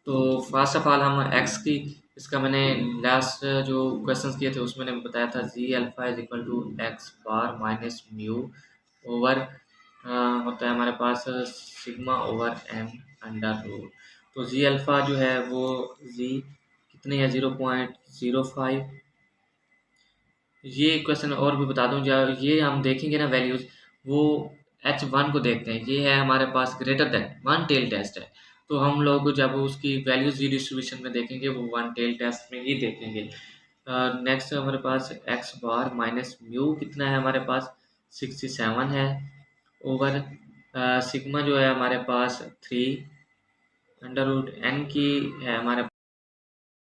तो फर्स्ट ऑफ ऑल हम एक्स की, इसका मैंने लास्ट जो क्वेश्चंस किए थे उसमें मैंने बताया था Z alpha is equal to x bar minus mu over होता है हमारे पास sigma over M under root. तो जी अल्फ़ा जो है वो जी कितने है 0.05। ये क्वेश्चन और भी बता दूं, जब ये हम देखेंगे ना वैल्यूज़, वो H1 को देखते हैं, ये है हमारे पास greater than one tail test है। तो हम लोग जब उसकी वैल्यूज जी डिस्ट्रीब्यूशन में देखेंगे वो वन टेल टेस्ट में ही देखेंगे। नेक्स्ट हमारे पास एक्स बार माइनस म्यू कितना है हमारे पास 67 है ओवर सिग्मा जो है हमारे पास 3 अंडर रूट एन की है हमारे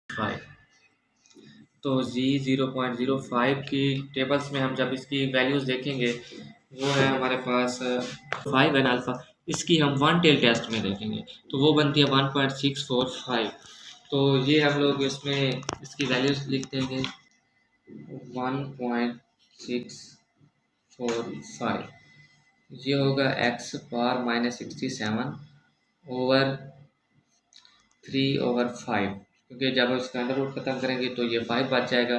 5। तो जी 0.05 की टेबल्स में हम जब इसकी वैल्यूज़ देखेंगे वो है हमारे पास 5 एन अल्फ़ा, इसकी हम वन टेल टेस्ट में देखेंगे तो वो बनती है 1.645। तो ये हम लोग इसमें इसकी वैल्यूज़ लिख देंगे 1.645। ये होगा एक्स बार माइनस 67 ओवर 3/5, क्योंकि जब इसका अंडर रूट खत्म करेंगे तो ये 5 बच जाएगा।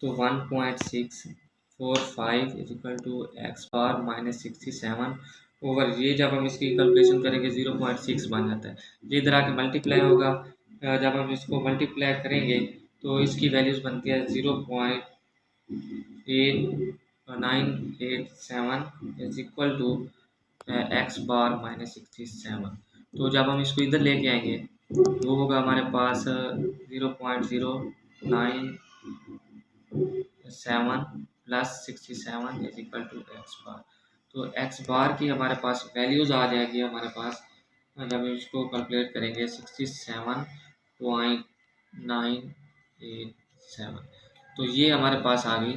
तो 1.645 is equal to x bar minus 67 over, ये जब हम इसकी कैलकुलेशन करेंगे 0.6 बन जाता है। ये इधर आके मल्टीप्लाई होगा, जब हम इसको मल्टीप्लाई करेंगे तो इसकी वैल्यूज़ बनती है 0.8987 is equal to x bar minus 67। तो जब हम इसको इधर लेके आएंगे वो होगा हमारे पास 0.0987 plus 67 is equal to x bar. तो एक्स बार की हमारे पास वैल्यूज़ आ जाएगी हमारे पास, जब हम इसको कैलकुलेट करेंगे 67.987। तो ये हमारे पास आ गई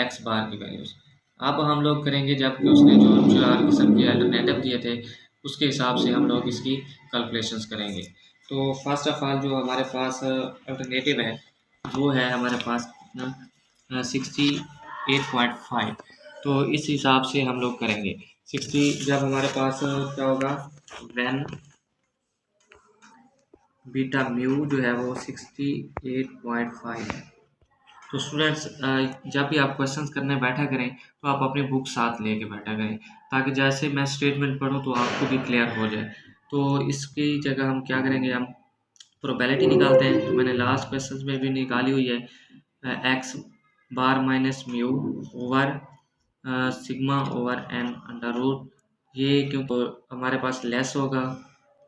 एक्स बार की वैल्यूज़। अब हम लोग करेंगे जबकि उसने जो 4 किस्म के अल्टरनेटिव दिए थे उसके हिसाब से हम लोग इसकी कैलकुलेशंस करेंगे। तो फर्स्ट ऑफ ऑल जो हमारे पास अल्टरनेटिव है वो है हमारे पास 68.5। तो इस हिसाब से हम लोग करेंगे 60, जब हमारे पास क्या होगा वैन बीटा म्यू जो है वो 68.5 है। तो स्टूडेंट्स जब भी आप क्वेश्चंस करने बैठा करें तो आप अपनी बुक साथ लेके बैठा करें, ताकि जैसे मैं स्टेटमेंट पढूं तो आपको भी क्लियर हो जाए। तो इसकी जगह हम क्या करेंगे, हम प्रोबेबिलिटी निकालते हैं, तो मैंने लास्ट क्वेश्चंस में भी निकाली हुई है X bar minus mu over sigma over N under root. ये क्योंकि हमारे पास लेस होगा,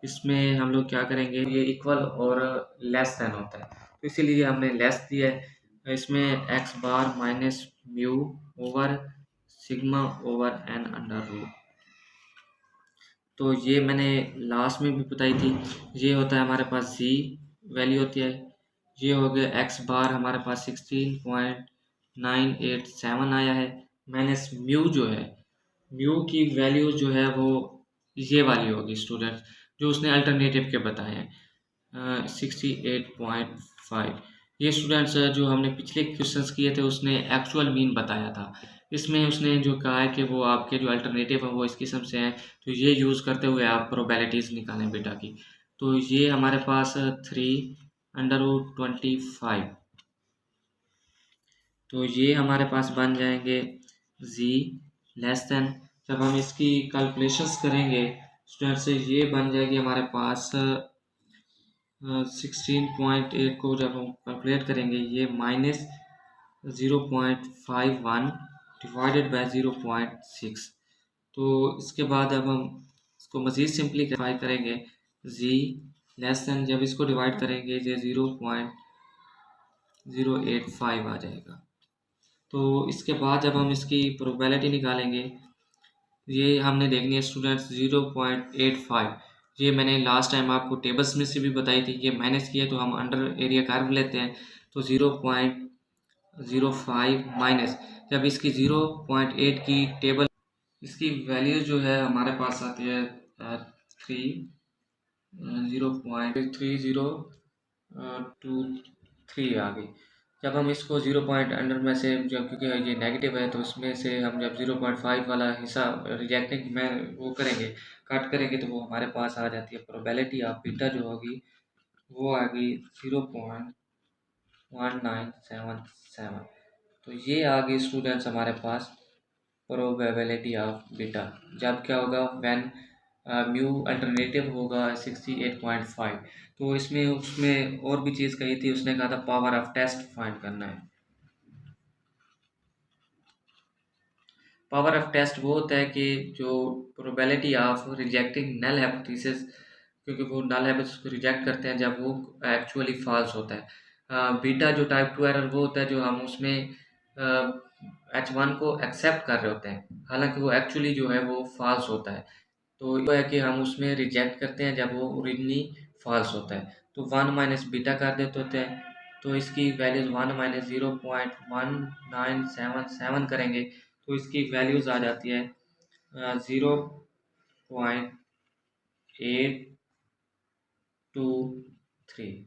इसमें हम लोग क्या करेंगे, ये इक्वल और लेस देन होता है तो इसीलिए हमने लेस दिया है। इसमें X bar minus mu over sigma over N under root, तो ये मैंने लास्ट में भी बताई थी। ये होता है हमारे पास जी वैल्यू होती है, ये हो गया एक्स बार हमारे पास 16.987 आया है, माइनस म्यू जो है, म्यू की वैल्यू जो है वो ये वाली होगी स्टूडेंट जो उसने अल्टरनेटिव के बताए हैं 68.5। ये स्टूडेंट्स जो हमने पिछले क्वेश्चंस किए थे उसने एक्चुअल मीन बताया था, इसमें उसने जो कहा है कि वो आपके जो अल्टरनेटिव है वो इस किस्म से हैं, तो ये यूज़ करते हुए आप प्रोबेबिलिटीज़ निकालें बीटा की। तो ये हमारे पास 3/25, तो ये हमारे पास बन जाएंगे z लेस देन, जब हम इसकी कैलकुलेशंस करेंगे स्टूडेंट से, ये बन जाएगी हमारे पास 16.8 को जब हम कैलकुलेट करेंगे, ये माइनस 0.51 डिवाइडेड बाय 0.6। तो इसके बाद अब हम इसको मज़ीद सिंप्लीफाई करेंगे, z लेस देन, जब इसको डिवाइड करेंगे ये 0.085 आ जाएगा। तो इसके बाद जब हम इसकी प्रोबेबिलिटी निकालेंगे, ये हमने देखनी है स्टूडेंट्स 0.85। ये मैंने लास्ट टाइम आपको टेबल्स में से भी बताई थी, ये माइनस किया तो हम अंडर एरिया कर्व लेते हैं, तो 0.05 माइनस, जब इसकी 0.8 की टेबल, इसकी वैल्यू जो है हमारे पास आती है 0.3023 आ गई। जब हम इसको 0 पॉइंट अंडर में से, जब क्योंकि ये नेगेटिव है तो इसमें से हम जब 0.5 वाला हिस्सा रिजेक्टिंग में वो करेंगे, कट करेंगे, तो वो हमारे पास आ जाती है प्रोबेबिलिटी ऑफ बीटा जो होगी वो आ गई 0.1977। तो ये आ गई स्टूडेंट्स हमारे पास प्रोबेबिलिटी ऑफ बीटा। जब क्या होगा, व्हेन म्यू अल्टरनेटिव होगा 68.5। तो इसमें उसमें और भी चीज़ कही थी, उसने कहा था पावर ऑफ टेस्ट फाइंड करना है। पावर ऑफ टेस्ट वो होता है कि जो probability of rejecting null hypothesis, क्योंकि वो नल हाइपोथेसिस को रिजेक्ट करते हैं जब वो एक्चुअली फॉल्स होता है। बीटा जो टाइप 2 एरर वो होता है जो हम उसमें H1 को एक्सेप्ट कर रहे होते हैं, हालांकि वो एक्चुअली जो है वो फॉल्स होता है। तो ये है कि हम उसमें रिजेक्ट करते हैं जब वो ओरिजिनली फॉल्स होता है, तो 1 माइनस बीटा कर देते होते हैं। तो इसकी वैल्यूज़ 1 माइनस 0.1977 करेंगे, तो इसकी वैल्यूज़ आ जाती है 0.823।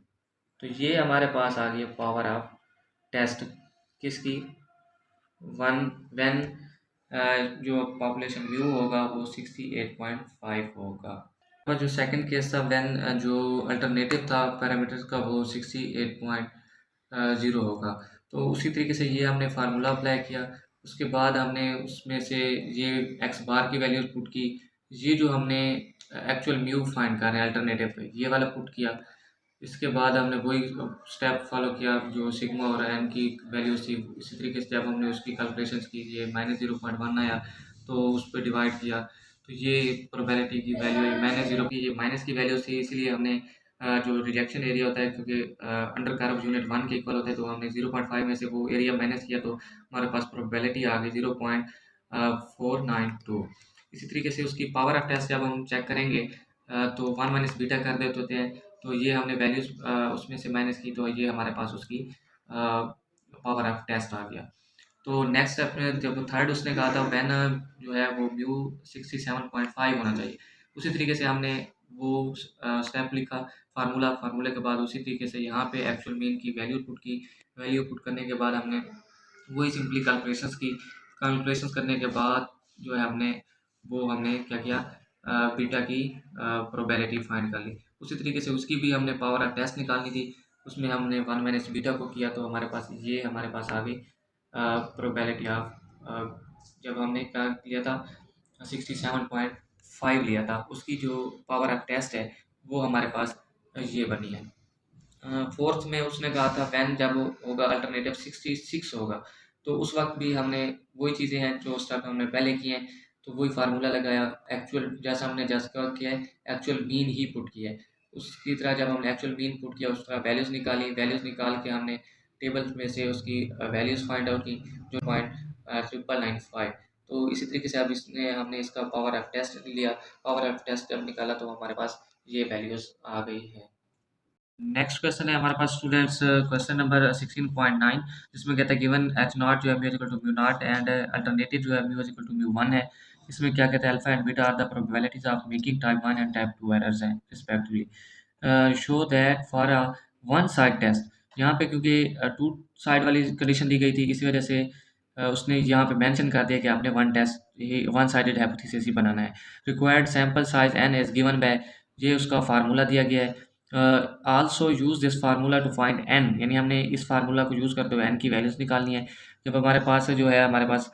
तो ये हमारे पास आ गई पावर ऑफ टेस्ट किसकी, वन व्हेन जो पॉपुलेशन व्यू होगा वो 68.5 होगा। और जो सेकंड केस था व्हेन जो अल्टरनेटिव था पैरामीटर्स का वो 68.0 होगा। तो उसी तरीके से ये हमने फार्मूला अप्लाई किया, उसके बाद हमने उसमें से ये एक्स बार की वैल्यूज पुट की, ये जो हमने एक्चुअल म्यू फाइंड कर रहे हैं अल्टरनेटिव पे, ये वाला पुट किया। इसके बाद हमने वही स्टेप फॉलो किया जो सिग्मा और एन की वैल्यूज थी, इसी तरीके से जब हमने उसकी कैलकुलेशंस की, ये -0.1 आया तो उस पर डिवाइड किया, तो ये प्रोबेबिलिटी की वैल्यू है -0 की, ये माइनस की वैल्यूज थी, इसलिए हमने जो रिजेक्शन एरिया होता है, क्योंकि अंडर कर्व यूनिट 1 के इक्वल होते हैं, तो हमने 0.5 में से वो एरिया माइनस किया, तो हमारे पास प्रोबेबिलिटी आ गई 0.492। इसी तरीके से उसकी पावर ऑफ टेस्ट जब हम चेक करेंगे तो 1 माइनस बीटा कर देते होते हैं, तो ये हमने वैल्यूज उसमें से माइनस की, तो ये हमारे पास उसकी पावर ऑफ टेस्ट आ गया। तो नेक्स्ट स्टेप में जब थर्ड उसने कहा था व्हेन जो है वो म्यू 67.5 होना चाहिए, उसी तरीके से हमने वो स्टेप लिखा, फार्मूले के बाद उसी तरीके से यहाँ पे एक्चुअल मीन की वैल्यू पुट की। वैल्यू पुट करने के बाद हमने वही सिंपली कैलकुलेशंस की, कैलकुलेशंस करने के बाद जो है हमने क्या किया, बीटा की प्रोबेबिलिटी फाइंड कर ली। उसी तरीके से उसकी भी हमने पावर ऑफ टेस्ट निकालनी थी, उसमें हमने 1 माइनस बीटा को किया, तो हमारे पास आ गई प्रोबेबिलिटी ऑफ, जब हमने क्या लिया था 67.5 लिया था, उसकी जो पावर ऑफ टेस्ट है वो हमारे पास ये बनी है। फोर्थ में उसने कहा था व्हेन जब होगा अल्टरनेटिव 66 होगा, तो उस वक्त भी हमने वही चीज़ें हैं जो स्टेप हमने पहले किए हैं, तो वही फार्मूला लगाया, एक्चुअल जैसा हमने जैसा किया है एक्चुअल मीन ही पुट किया है, उसकी तरह जब हमने एक्चुअल मीन पुट किया उस तरह वैल्यूज़ निकाली, वैल्यूज़ निकाल के हमने टेबल में से उसकी वैल्यूज़ फाइंड आउट की, जो 0.995। तो इसी तरीके से अब इसने हमने इसका पावर ऑफ टेस्ट लिया, पावर ऑफ टेस्ट जब निकाला तो हमारे पास ये वैल्यूज़ आ गई है। नेक्स्ट क्वेश्चन है हमारे पास स्टूडेंट्स, क्वेश्चन नंबर 16.9, जिसमें कहता है गिवन एच नॉट जो है mu equal to mu naught and alternative जो है म्यू इक्वल टू म्यू 1 है। इसमें क्या कहता है, alpha and beta are the probabilities of making type 1 and type 2 errors हैं respectively. Show that for a one side test, यहाँ पे क्योंकि टू साइड वाली कंडीशन दी गई थी, इसी वजह से उसने यहाँ पे मेंशन कर दिया कि आपने वन साइडेड हाइपोथेसिस ही बनाना है। Required sample size n is given by, ये उसका फार्मूला दिया गया है। Also use this formula to find n, यानी हमने इस फार्मूला को यूज़ करते हुए n की वैल्यूज़ निकालनी है। जब हमारे पास जो है हमारे पास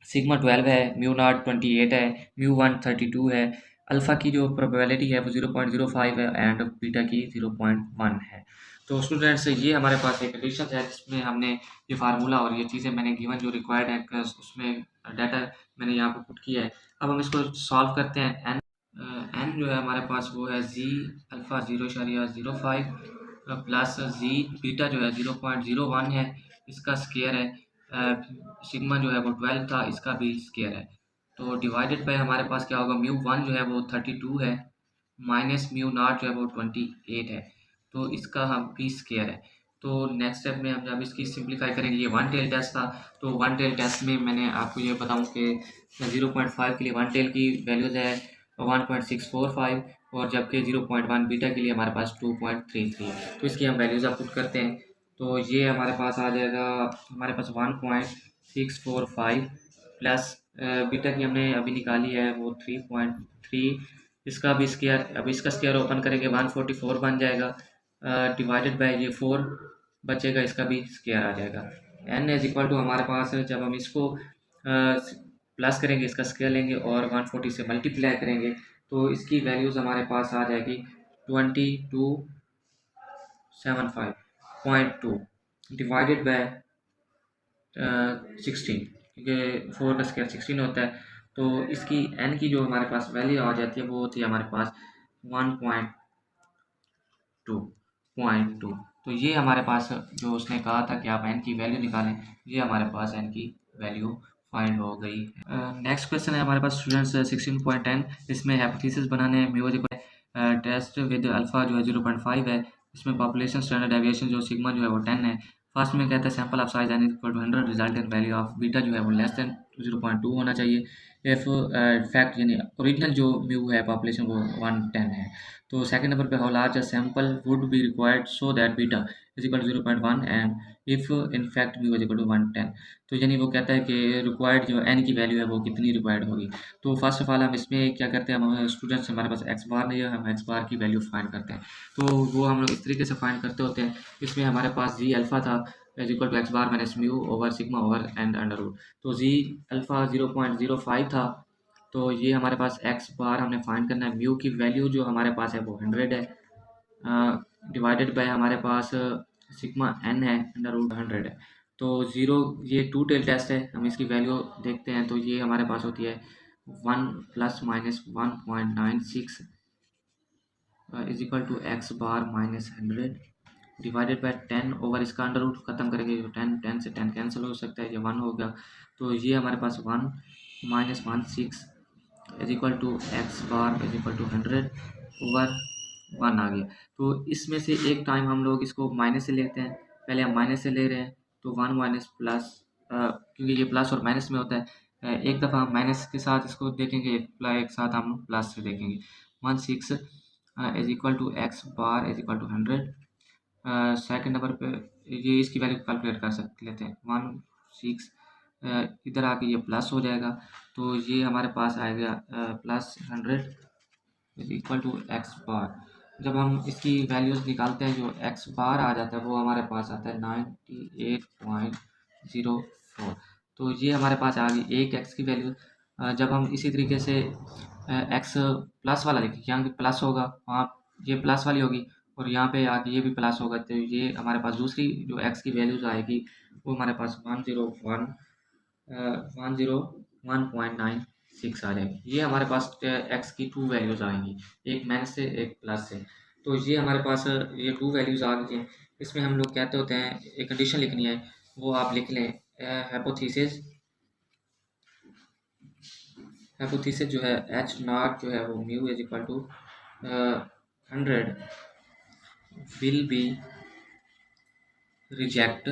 सिग्मा 12 है, म्यू नॉट 28 है, म्यू 1 32 है, अल्फ़ा की जो प्रोबेबिलिटी है वो 0.05 है एंड बीटा की 0.1 है। तो स्टूडेंट्स ये हमारे पास एक कंडीशन है जिसमें हमने ये फार्मूला और ये चीज़ें मैंने गिवन जो रिक्वायर्ड है उसमें डाटा मैंने यहाँ पे पुट किया है। अब हम इसको सॉल्व करते हैं। एन जो है हमारे पास वो है जी अल्फ़ा 0.05 प्लस जी बीटा जो है 0.01 है, इसका स्केयर है। सिग्मा जो है वो 12 था, इसका भी स्केयर है। तो डिवाइडेड बाय हमारे पास क्या होगा, म्यू 1 जो है वो 32 है, माइनस म्यू नॉट जो है वो 28 है, तो इसका हम भी स्केयर है। तो नेक्स्ट स्टेप में हम जब इसकी सिंप्लीफाई करेंगे, ये वन टेल टेस्ट था, तो वन टेल टेस्ट में मैंने आपको ये बताऊं कि 0.5 के लिए वन टेल की वैल्यूज़ है 1.645 और जबकि 0.1 बीटा के लिए हमारे पास 2.33 है। तो इसकी हम वैल्यूज़ आप पुट करते हैं, तो ये हमारे पास आ जाएगा हमारे पास 1.645 प्लस बीटा की हमने अभी निकाली है वो 3.3, इसका भी स्केयर, अब इसका स्केयर ओपन करेंगे 144 बन जाएगा, डिवाइडेड बाय ये 4 बचेगा, इसका भी स्केयर आ जाएगा। n इज इक्वल टू हमारे पास जब हम इसको प्लस करेंगे, इसका स्केयर लेंगे और 140 से मल्टीप्लाई करेंगे तो इसकी वैल्यूज़ हमारे पास आ जाएगी 2275.2 डिवाइडेड बाय 16, क्योंकि 4 का स्केयर 16 होता है। तो इसकी n की जो हमारे पास वैल्यू आ जाती है वो होती है हमारे पास 1.2। तो ये हमारे पास जो उसने कहा था कि आप n की वैल्यू निकालें, ये हमारे पास n की वैल्यू फाइंड हो गई। नेक्स्ट क्वेश्चन है हमारे पास स्टूडेंट्स 16.10, इसमें हाइपोथेसिस बनाने हैं। म्यू टेस्ट विद अल्फा जो है 0.5 है, इसमें पॉपुलेशन स्टैंडर्ड डेविएशन जो सिग्मा जो है वो 10 है। फर्स्ट में कहता है sample of size n equal to 100, result in value of beta जो है वो लेस देन 0.2 होना चाहिए। इफ फैक्ट यानी ओरिजिनल जो म्यू है पॉपुलेशन वो 110 है। तो सेकंड नंबर पे how large a sample would be required so that beta is equal to 0.1 and if in fact mu is equal to 110। तो यानी वो कहता है कि रिक्वायर्ड जो n की वैल्यू है वो कितनी रिक्वायर्ड होगी। तो फर्स्ट ऑफ ऑल हम इसमें क्या करते हैं, हम स्टूडेंट्स हमारे पास एक्स बार नहीं है, हम एक्स बार की वैल्यू फाइंड करते हैं। तो वो हम लोग इस तरीके से फाइंड करते होते हैं। इसमें हमारे पास जी अल्फ़ा था is equal to x bar minus mu over sigma over and under root. तो जी अल्फ़ा 0.05 था, तो ये हमारे पास एक्स बार हमने फाइंड करना है। म्यू की वैल्यू जो हमारे पास है वो 100 है, डिवाइडेड बाय हमारे पास सिग्मा एन है अंडर रूट 100 है। तो ज़ीरो, ये टू टेल टेस्ट है, हम इसकी वैल्यू देखते हैं। तो ये हमारे पास होती है 1 plus minus 1.96 is equal to x bar minus 100 divided by 10 over इसका अंडर रूट खत्म करेंगे, जो 10 से 10 कैंसिल हो सकता है, ये 1 होगा। तो ये हमारे पास 1 minus 16 is equal to x bar is equal to 100 over 1 आ गया। तो इसमें से एक टाइम हम लोग इसको माइनस से लेते हैं, पहले हम माइनस से ले रहे हैं तो 1 माइनस प्लस, क्योंकि ये प्लस और माइनस में होता है, एक दफ़ा हम माइनस के साथ इसको देखेंगे, एक साथ हम प्लस से देखेंगे। 16 is equal to x bar is equal to 100। Second number पे ये इसकी वैल्यू कैलकुलेट कर सकते लेते हैं 16, इधर आके ये प्लस हो जाएगा, तो ये हमारे पास आएगा plus 100 is equal to x bar. जब हम इसकी वैल्यूज़ निकालते हैं, जो एक्स बार आ जाता है वो हमारे पास आता है 98.04। तो ये हमारे पास आ गई एक एक्स की वैल्यू। जब हम इसी तरीके से एक्स प्लस वाला लिखें, यहाँ प्लस होगा, वहाँ ये प्लस वाली होगी और यहाँ पे आके ये भी प्लस होगा, तो ये हमारे पास दूसरी जो एक्स की वैल्यूज़ आएगी वो हमारे पास 101.96 आ जाएगी। ये हमारे पास एक्स की टू वैल्यूज़ आएंगी, एक माइनस से एक प्लस से। तो ये हमारे पास ये टू वैल्यूज़ आ गई हैं। इसमें हम लोग कहते होते हैं एक कंडीशन लिखनी है, वो आप लिख लें हाइपोथेसिस जो है एच नॉट जो है वो mu is equal to 100 will be reject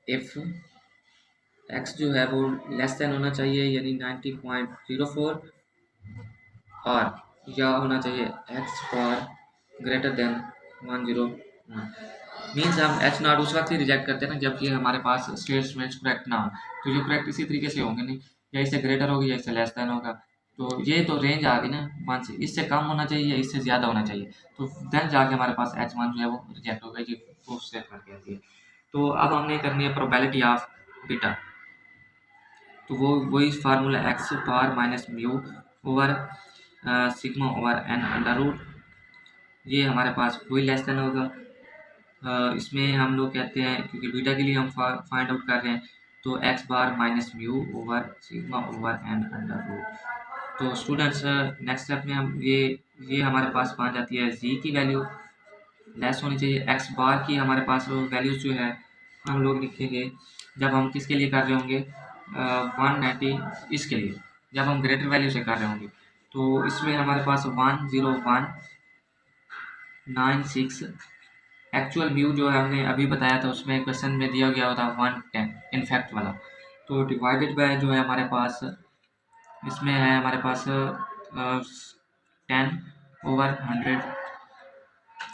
if X जो है वो लेस देन होना चाहिए, यानी 90.04, और या होना चाहिए एक्स बार ग्रेटर देन 101। मीन्स हम एच नॉट उस वक्त ही रिजेक्ट करते हैं ना जब ये हमारे पास स्टेटमेंट्स करेक्ट ना हो। तो ये करेक्ट इसी तरीके से होंगे नहीं, या इससे ग्रेटर होगी या इससे लेस देन होगा। तो ये तो रेंज आ गई ना वन से, इससे कम होना चाहिए या इससे ज़्यादा होना चाहिए, तो देन जाके हमारे पास एच वन जो है वो रिजेक्ट होगा। ये प्रूफ स्टेटमेंट कहती है। तो अब हमने करनी है प्रोबेबिलिटी ऑफ बीटा। तो वो वही formula X bar minus mu over sigma over N under root, ये हमारे पास वही लेस देन होगा। इसमें हम लोग कहते हैं क्योंकि बीटा के लिए हम फाइंड आउट कर रहे हैं, तो x bar minus mu over sigma over N under root. तो स्टूडेंट्स नेक्स्ट स्टेप में हम ये हमारे पास पहुंच जाती है जी की वैल्यू लेस होनी चाहिए। एक्स बार की हमारे पास वैल्यूज जो है हम लोग लिखेंगे जब हम किसके लिए कर रहे होंगे 190, इसके लिए जब हम ग्रेटर वैल्यू से कर रहे होंगे। तो इसमें हमारे पास 10196 एक्चुअल व्यू जो है हमने अभी बताया था, उसमें क्वेश्चन में दिया गया था 110 इनफैक्ट वाला। तो डिवाइडेड बाय जो है हमारे पास इसमें है हमारे पास 10 ओवर 100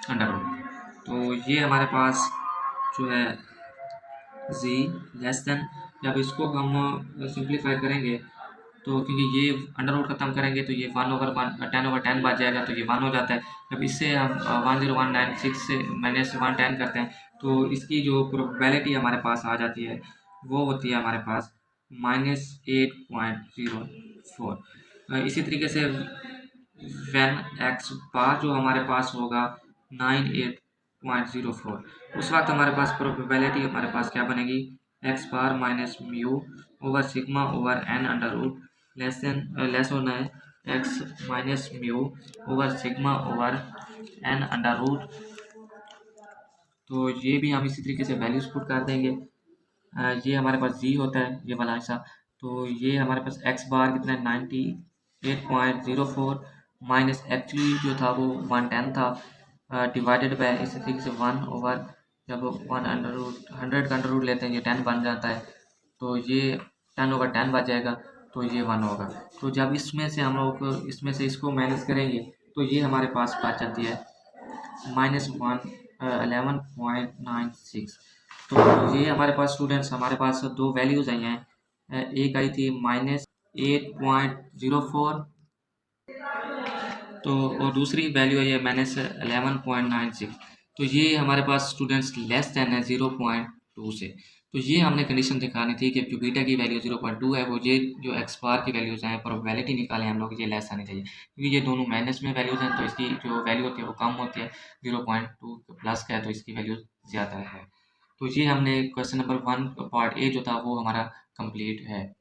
अंडर रूट। तो ये हमारे पास जो है जी लेस देन, जब इसको हम सिंप्लीफाई करेंगे तो क्योंकि ये अंडर रूट खत्म करेंगे तो ये 1/10 बच जाएगा, तो ये 1 हो जाता है। जब इससे हम 10196 से माइनस 110 करते हैं तो इसकी जो प्रोबेबिलिटी हमारे पास आ जाती है वो होती है हमारे पास -8.04। इसी तरीके से वैन एक्स बार जो हमारे पास होगा 98.04, उस वक्त हमारे पास प्रोबेबिलिटी हमारे पास क्या बनेगी X bar minus mu over sigma over N under root less होना है X minus mu over sigma over N under root. तो ये भी हम इसी तरीके से वैल्यूज पुट कर देंगे। ये हमारे पास जी होता है ये वाला हिस्सा। तो ये हमारे पास एक्स बार कितना है 98.04 माइनस एक्चुअली जो था वो 110 था, डिवाइडेड बाय इसी तरीके से 1 ओवर, जब 1 अंडर रूट 100 का अंडर रूट लेते हैं ये 10 बन जाता है, तो ये 10/10 बच जाएगा, तो ये 1 होगा। तो जब इसमें से हम लोग इसमें से इसको माइनस करेंगे तो ये हमारे पास बच जाती है -11.96। तो ये हमारे पास स्टूडेंट्स हमारे पास दो वैल्यूज आई हैं, एक आई थी -8.04, तो और दूसरी वैल्यू आई है -11.96। तो ये हमारे पास स्टूडेंट्स लेस देन है 0.2 से। तो ये हमने कंडीशन दिखानी थी कि जो बीटा की वैल्यू 0.2 है वो ये जो एक्स बार की वैल्यूज हैं प्रोबेबिलिटी निकालें हम लोग, ये लेस आनी चाहिए क्योंकि ये दोनों माइनस में वैल्यूज हैं, तो इसकी जो वैल्यू होती है वो कम होती है। 0.2 प्लस का है तो इसकी वैल्यू ज़्यादा है। तो ये हमने क्वेश्चन नंबर 1 पार्ट ए जो था वो हमारा कंप्लीट है।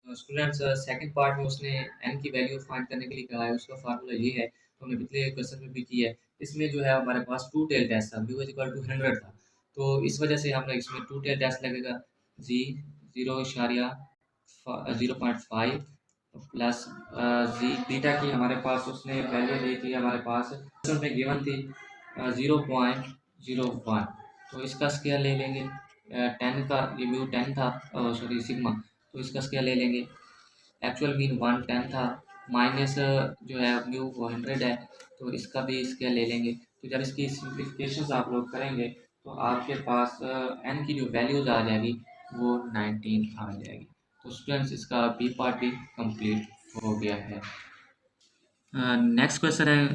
स्टूडेंट्स सेकंड पार्ट में उसने एन की वैल्यू फाइंड करने के लिए कहा है, उसका फार्मूला ये है, तो हमने पिछले क्वेश्चन में भी की है। इसमें जो है हमारे पास टू टेल टेस्ट था, म्यू इज इक्वल टू 100 था, तो इस वजह से हमने इसमें टू टेल टेस्ट लगेगा जी 0.5 प्लस जी बीटा की हमारे पास उसने वैल्यू दी थी हमारे पास में गिवन थी 0.01। तो इसका स्केयर ले लेंगे 10 का, ये म्यू 10 था, सॉरी सिग्मा, तो इसका स्केयर ले लेंगे। एक्चुअल मीन 110 था माइनस जो है म्यू वो 100 है, तो इसका भी स्केयर ले लेंगे। तो जब इसकी सिंप्लीफिकेशन आप लोग करेंगे तो आपके पास एन की जो वैल्यूज आ जाएगी वो 19 आ जाएगी। तो स्टूडेंट्स इसका बी पार्ट भी कंप्लीट हो गया है। नेक्स्ट क्वेश्चन है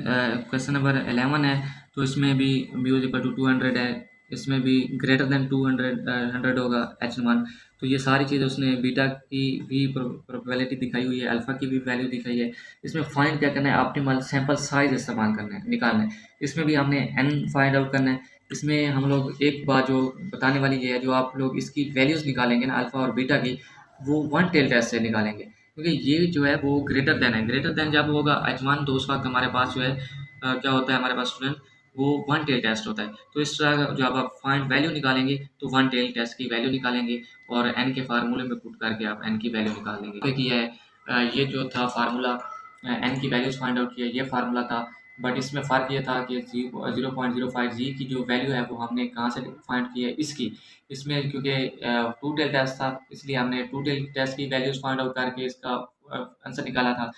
क्वेश्चन नंबर 11 है, तो इसमें भी म्यू इक्वल टू 200 है, इसमें भी ग्रेटर देन 100 होगा H1। तो ये सारी चीज़ उसने बीटा की भी प्रोबेबिलिटी दिखाई हुई है, अल्फ़ा की भी वैल्यू दिखाई है। इसमें फाइंड क्या करना है, ऑप्टिमल सैंपल साइज इस्तेमाल करना है, निकालना है। इसमें भी हमने n फाइंड आउट करना है। इसमें हम लोग एक बात जो बताने वाली ये है, जो आप लोग इसकी वैल्यूज़ निकालेंगे ना अल्फ़ा और बीटा की, वो वन टेल टेस्ट से निकालेंगे, क्योंकि ये जो है वो ग्रेटर देन है। ग्रेटर देन जब होगा H1 तो उस वक्त हमारे पास जो है क्या होता है हमारे पास स्टूडेंट, वो वन टेल टेस्ट होता है। तो इस तरह जब आप फाइंड वैल्यू निकालेंगे तो वन टेल टेस्ट की वैल्यू निकालेंगे और एन के फार्मूले में पुट करके आप एन की वैल्यू निकाल लेंगे। तो किया है ये जो था फार्मूला एन की वैल्यूज फाइंड आउट किया, ये फार्मूला था, बट इसमें फ़र्क ये था कि 0.05 जी की जो वैल्यू है वो हमने कहाँ से फाइंड की है इसकी। इसमें क्योंकि टू टेल टेस्ट था इसलिए हमने टू टेल टेस्ट की वैल्यूज फाइंड आउट करके इसका आंसर निकाला था।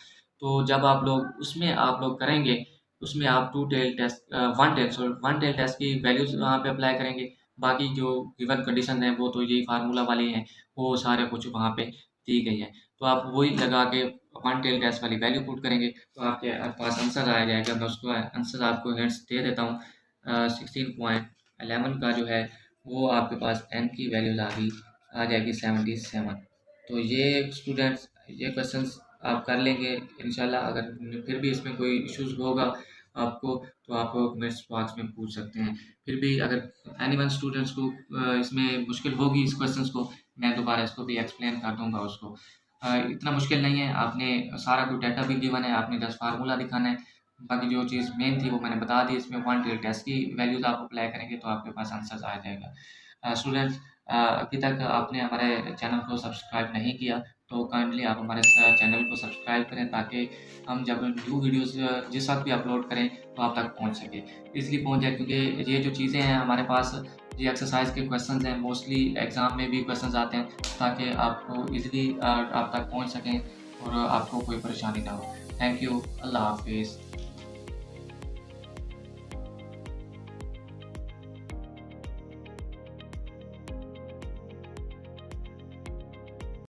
तो जब आप लोग उसमें आप लोग करेंगे उसमें आप वन टेल टेस्ट की वैल्यूज वहाँ पे अप्लाई करेंगे। बाकी जो गिवन कंडीशन है वो तो यही फार्मूला वाली हैं, वो सारे कुछ वहाँ पे दी गई है। तो आप वही लगा के वन टेल टेस्ट वाली वैल्यू पुट करेंगे तो आपके पास आंसर आ जाएगा। मैं उसको आंसर आपको हिंट्स दे देता हूँ। 16.11 का जो है वो आपके पास n की वैल्यूज आ जाएगी 77। तो ये स्टूडेंट्स ये क्वेश्चंस आप कर लेंगे इंशाल्लाह। अगर फिर भी इसमें कोई इश्यूज होगा आपको तो आप कमेंट्स बॉक्स में पूछ सकते हैं। फिर भी अगर एनी वन स्टूडेंट्स को इसमें मुश्किल होगी इस क्वेश्चंस को, मैं दोबारा इसको भी एक्सप्लेन कर दूंगा उसको। इतना मुश्किल नहीं है, आपने सारा कुछ डाटा भी गिवन है, आपने 10 फार्मूला दिखाना है। बाकी जो चीज़ मेन थी वो मैंने बता दी। इसमें वन टेल टेस्ट की वैल्यूज आप अप्लाई करेंगे तो आपके पास आंसर आ जाएगा। स्टूडेंट्स अभी तक आपने हमारे चैनल को सब्सक्राइब नहीं किया तो काइंडली आप हमारे चैनल को सब्सक्राइब करें ताकि हम जब न्यू वीडियोस जिस वक्त भी अपलोड करें तो आप तक पहुंच सके, इसलिए पहुंच जाए। क्योंकि ये जो चीज़ें हैं हमारे पास, ये एक्सरसाइज के क्वेश्चंस हैं, मोस्टली एग्ज़ाम में भी क्वेश्चंस आते हैं ताकि आपको इजीली आप तक पहुंच सकें और आपको कोई परेशानी ना हो। Thank you. अल्लाह हाफिज़।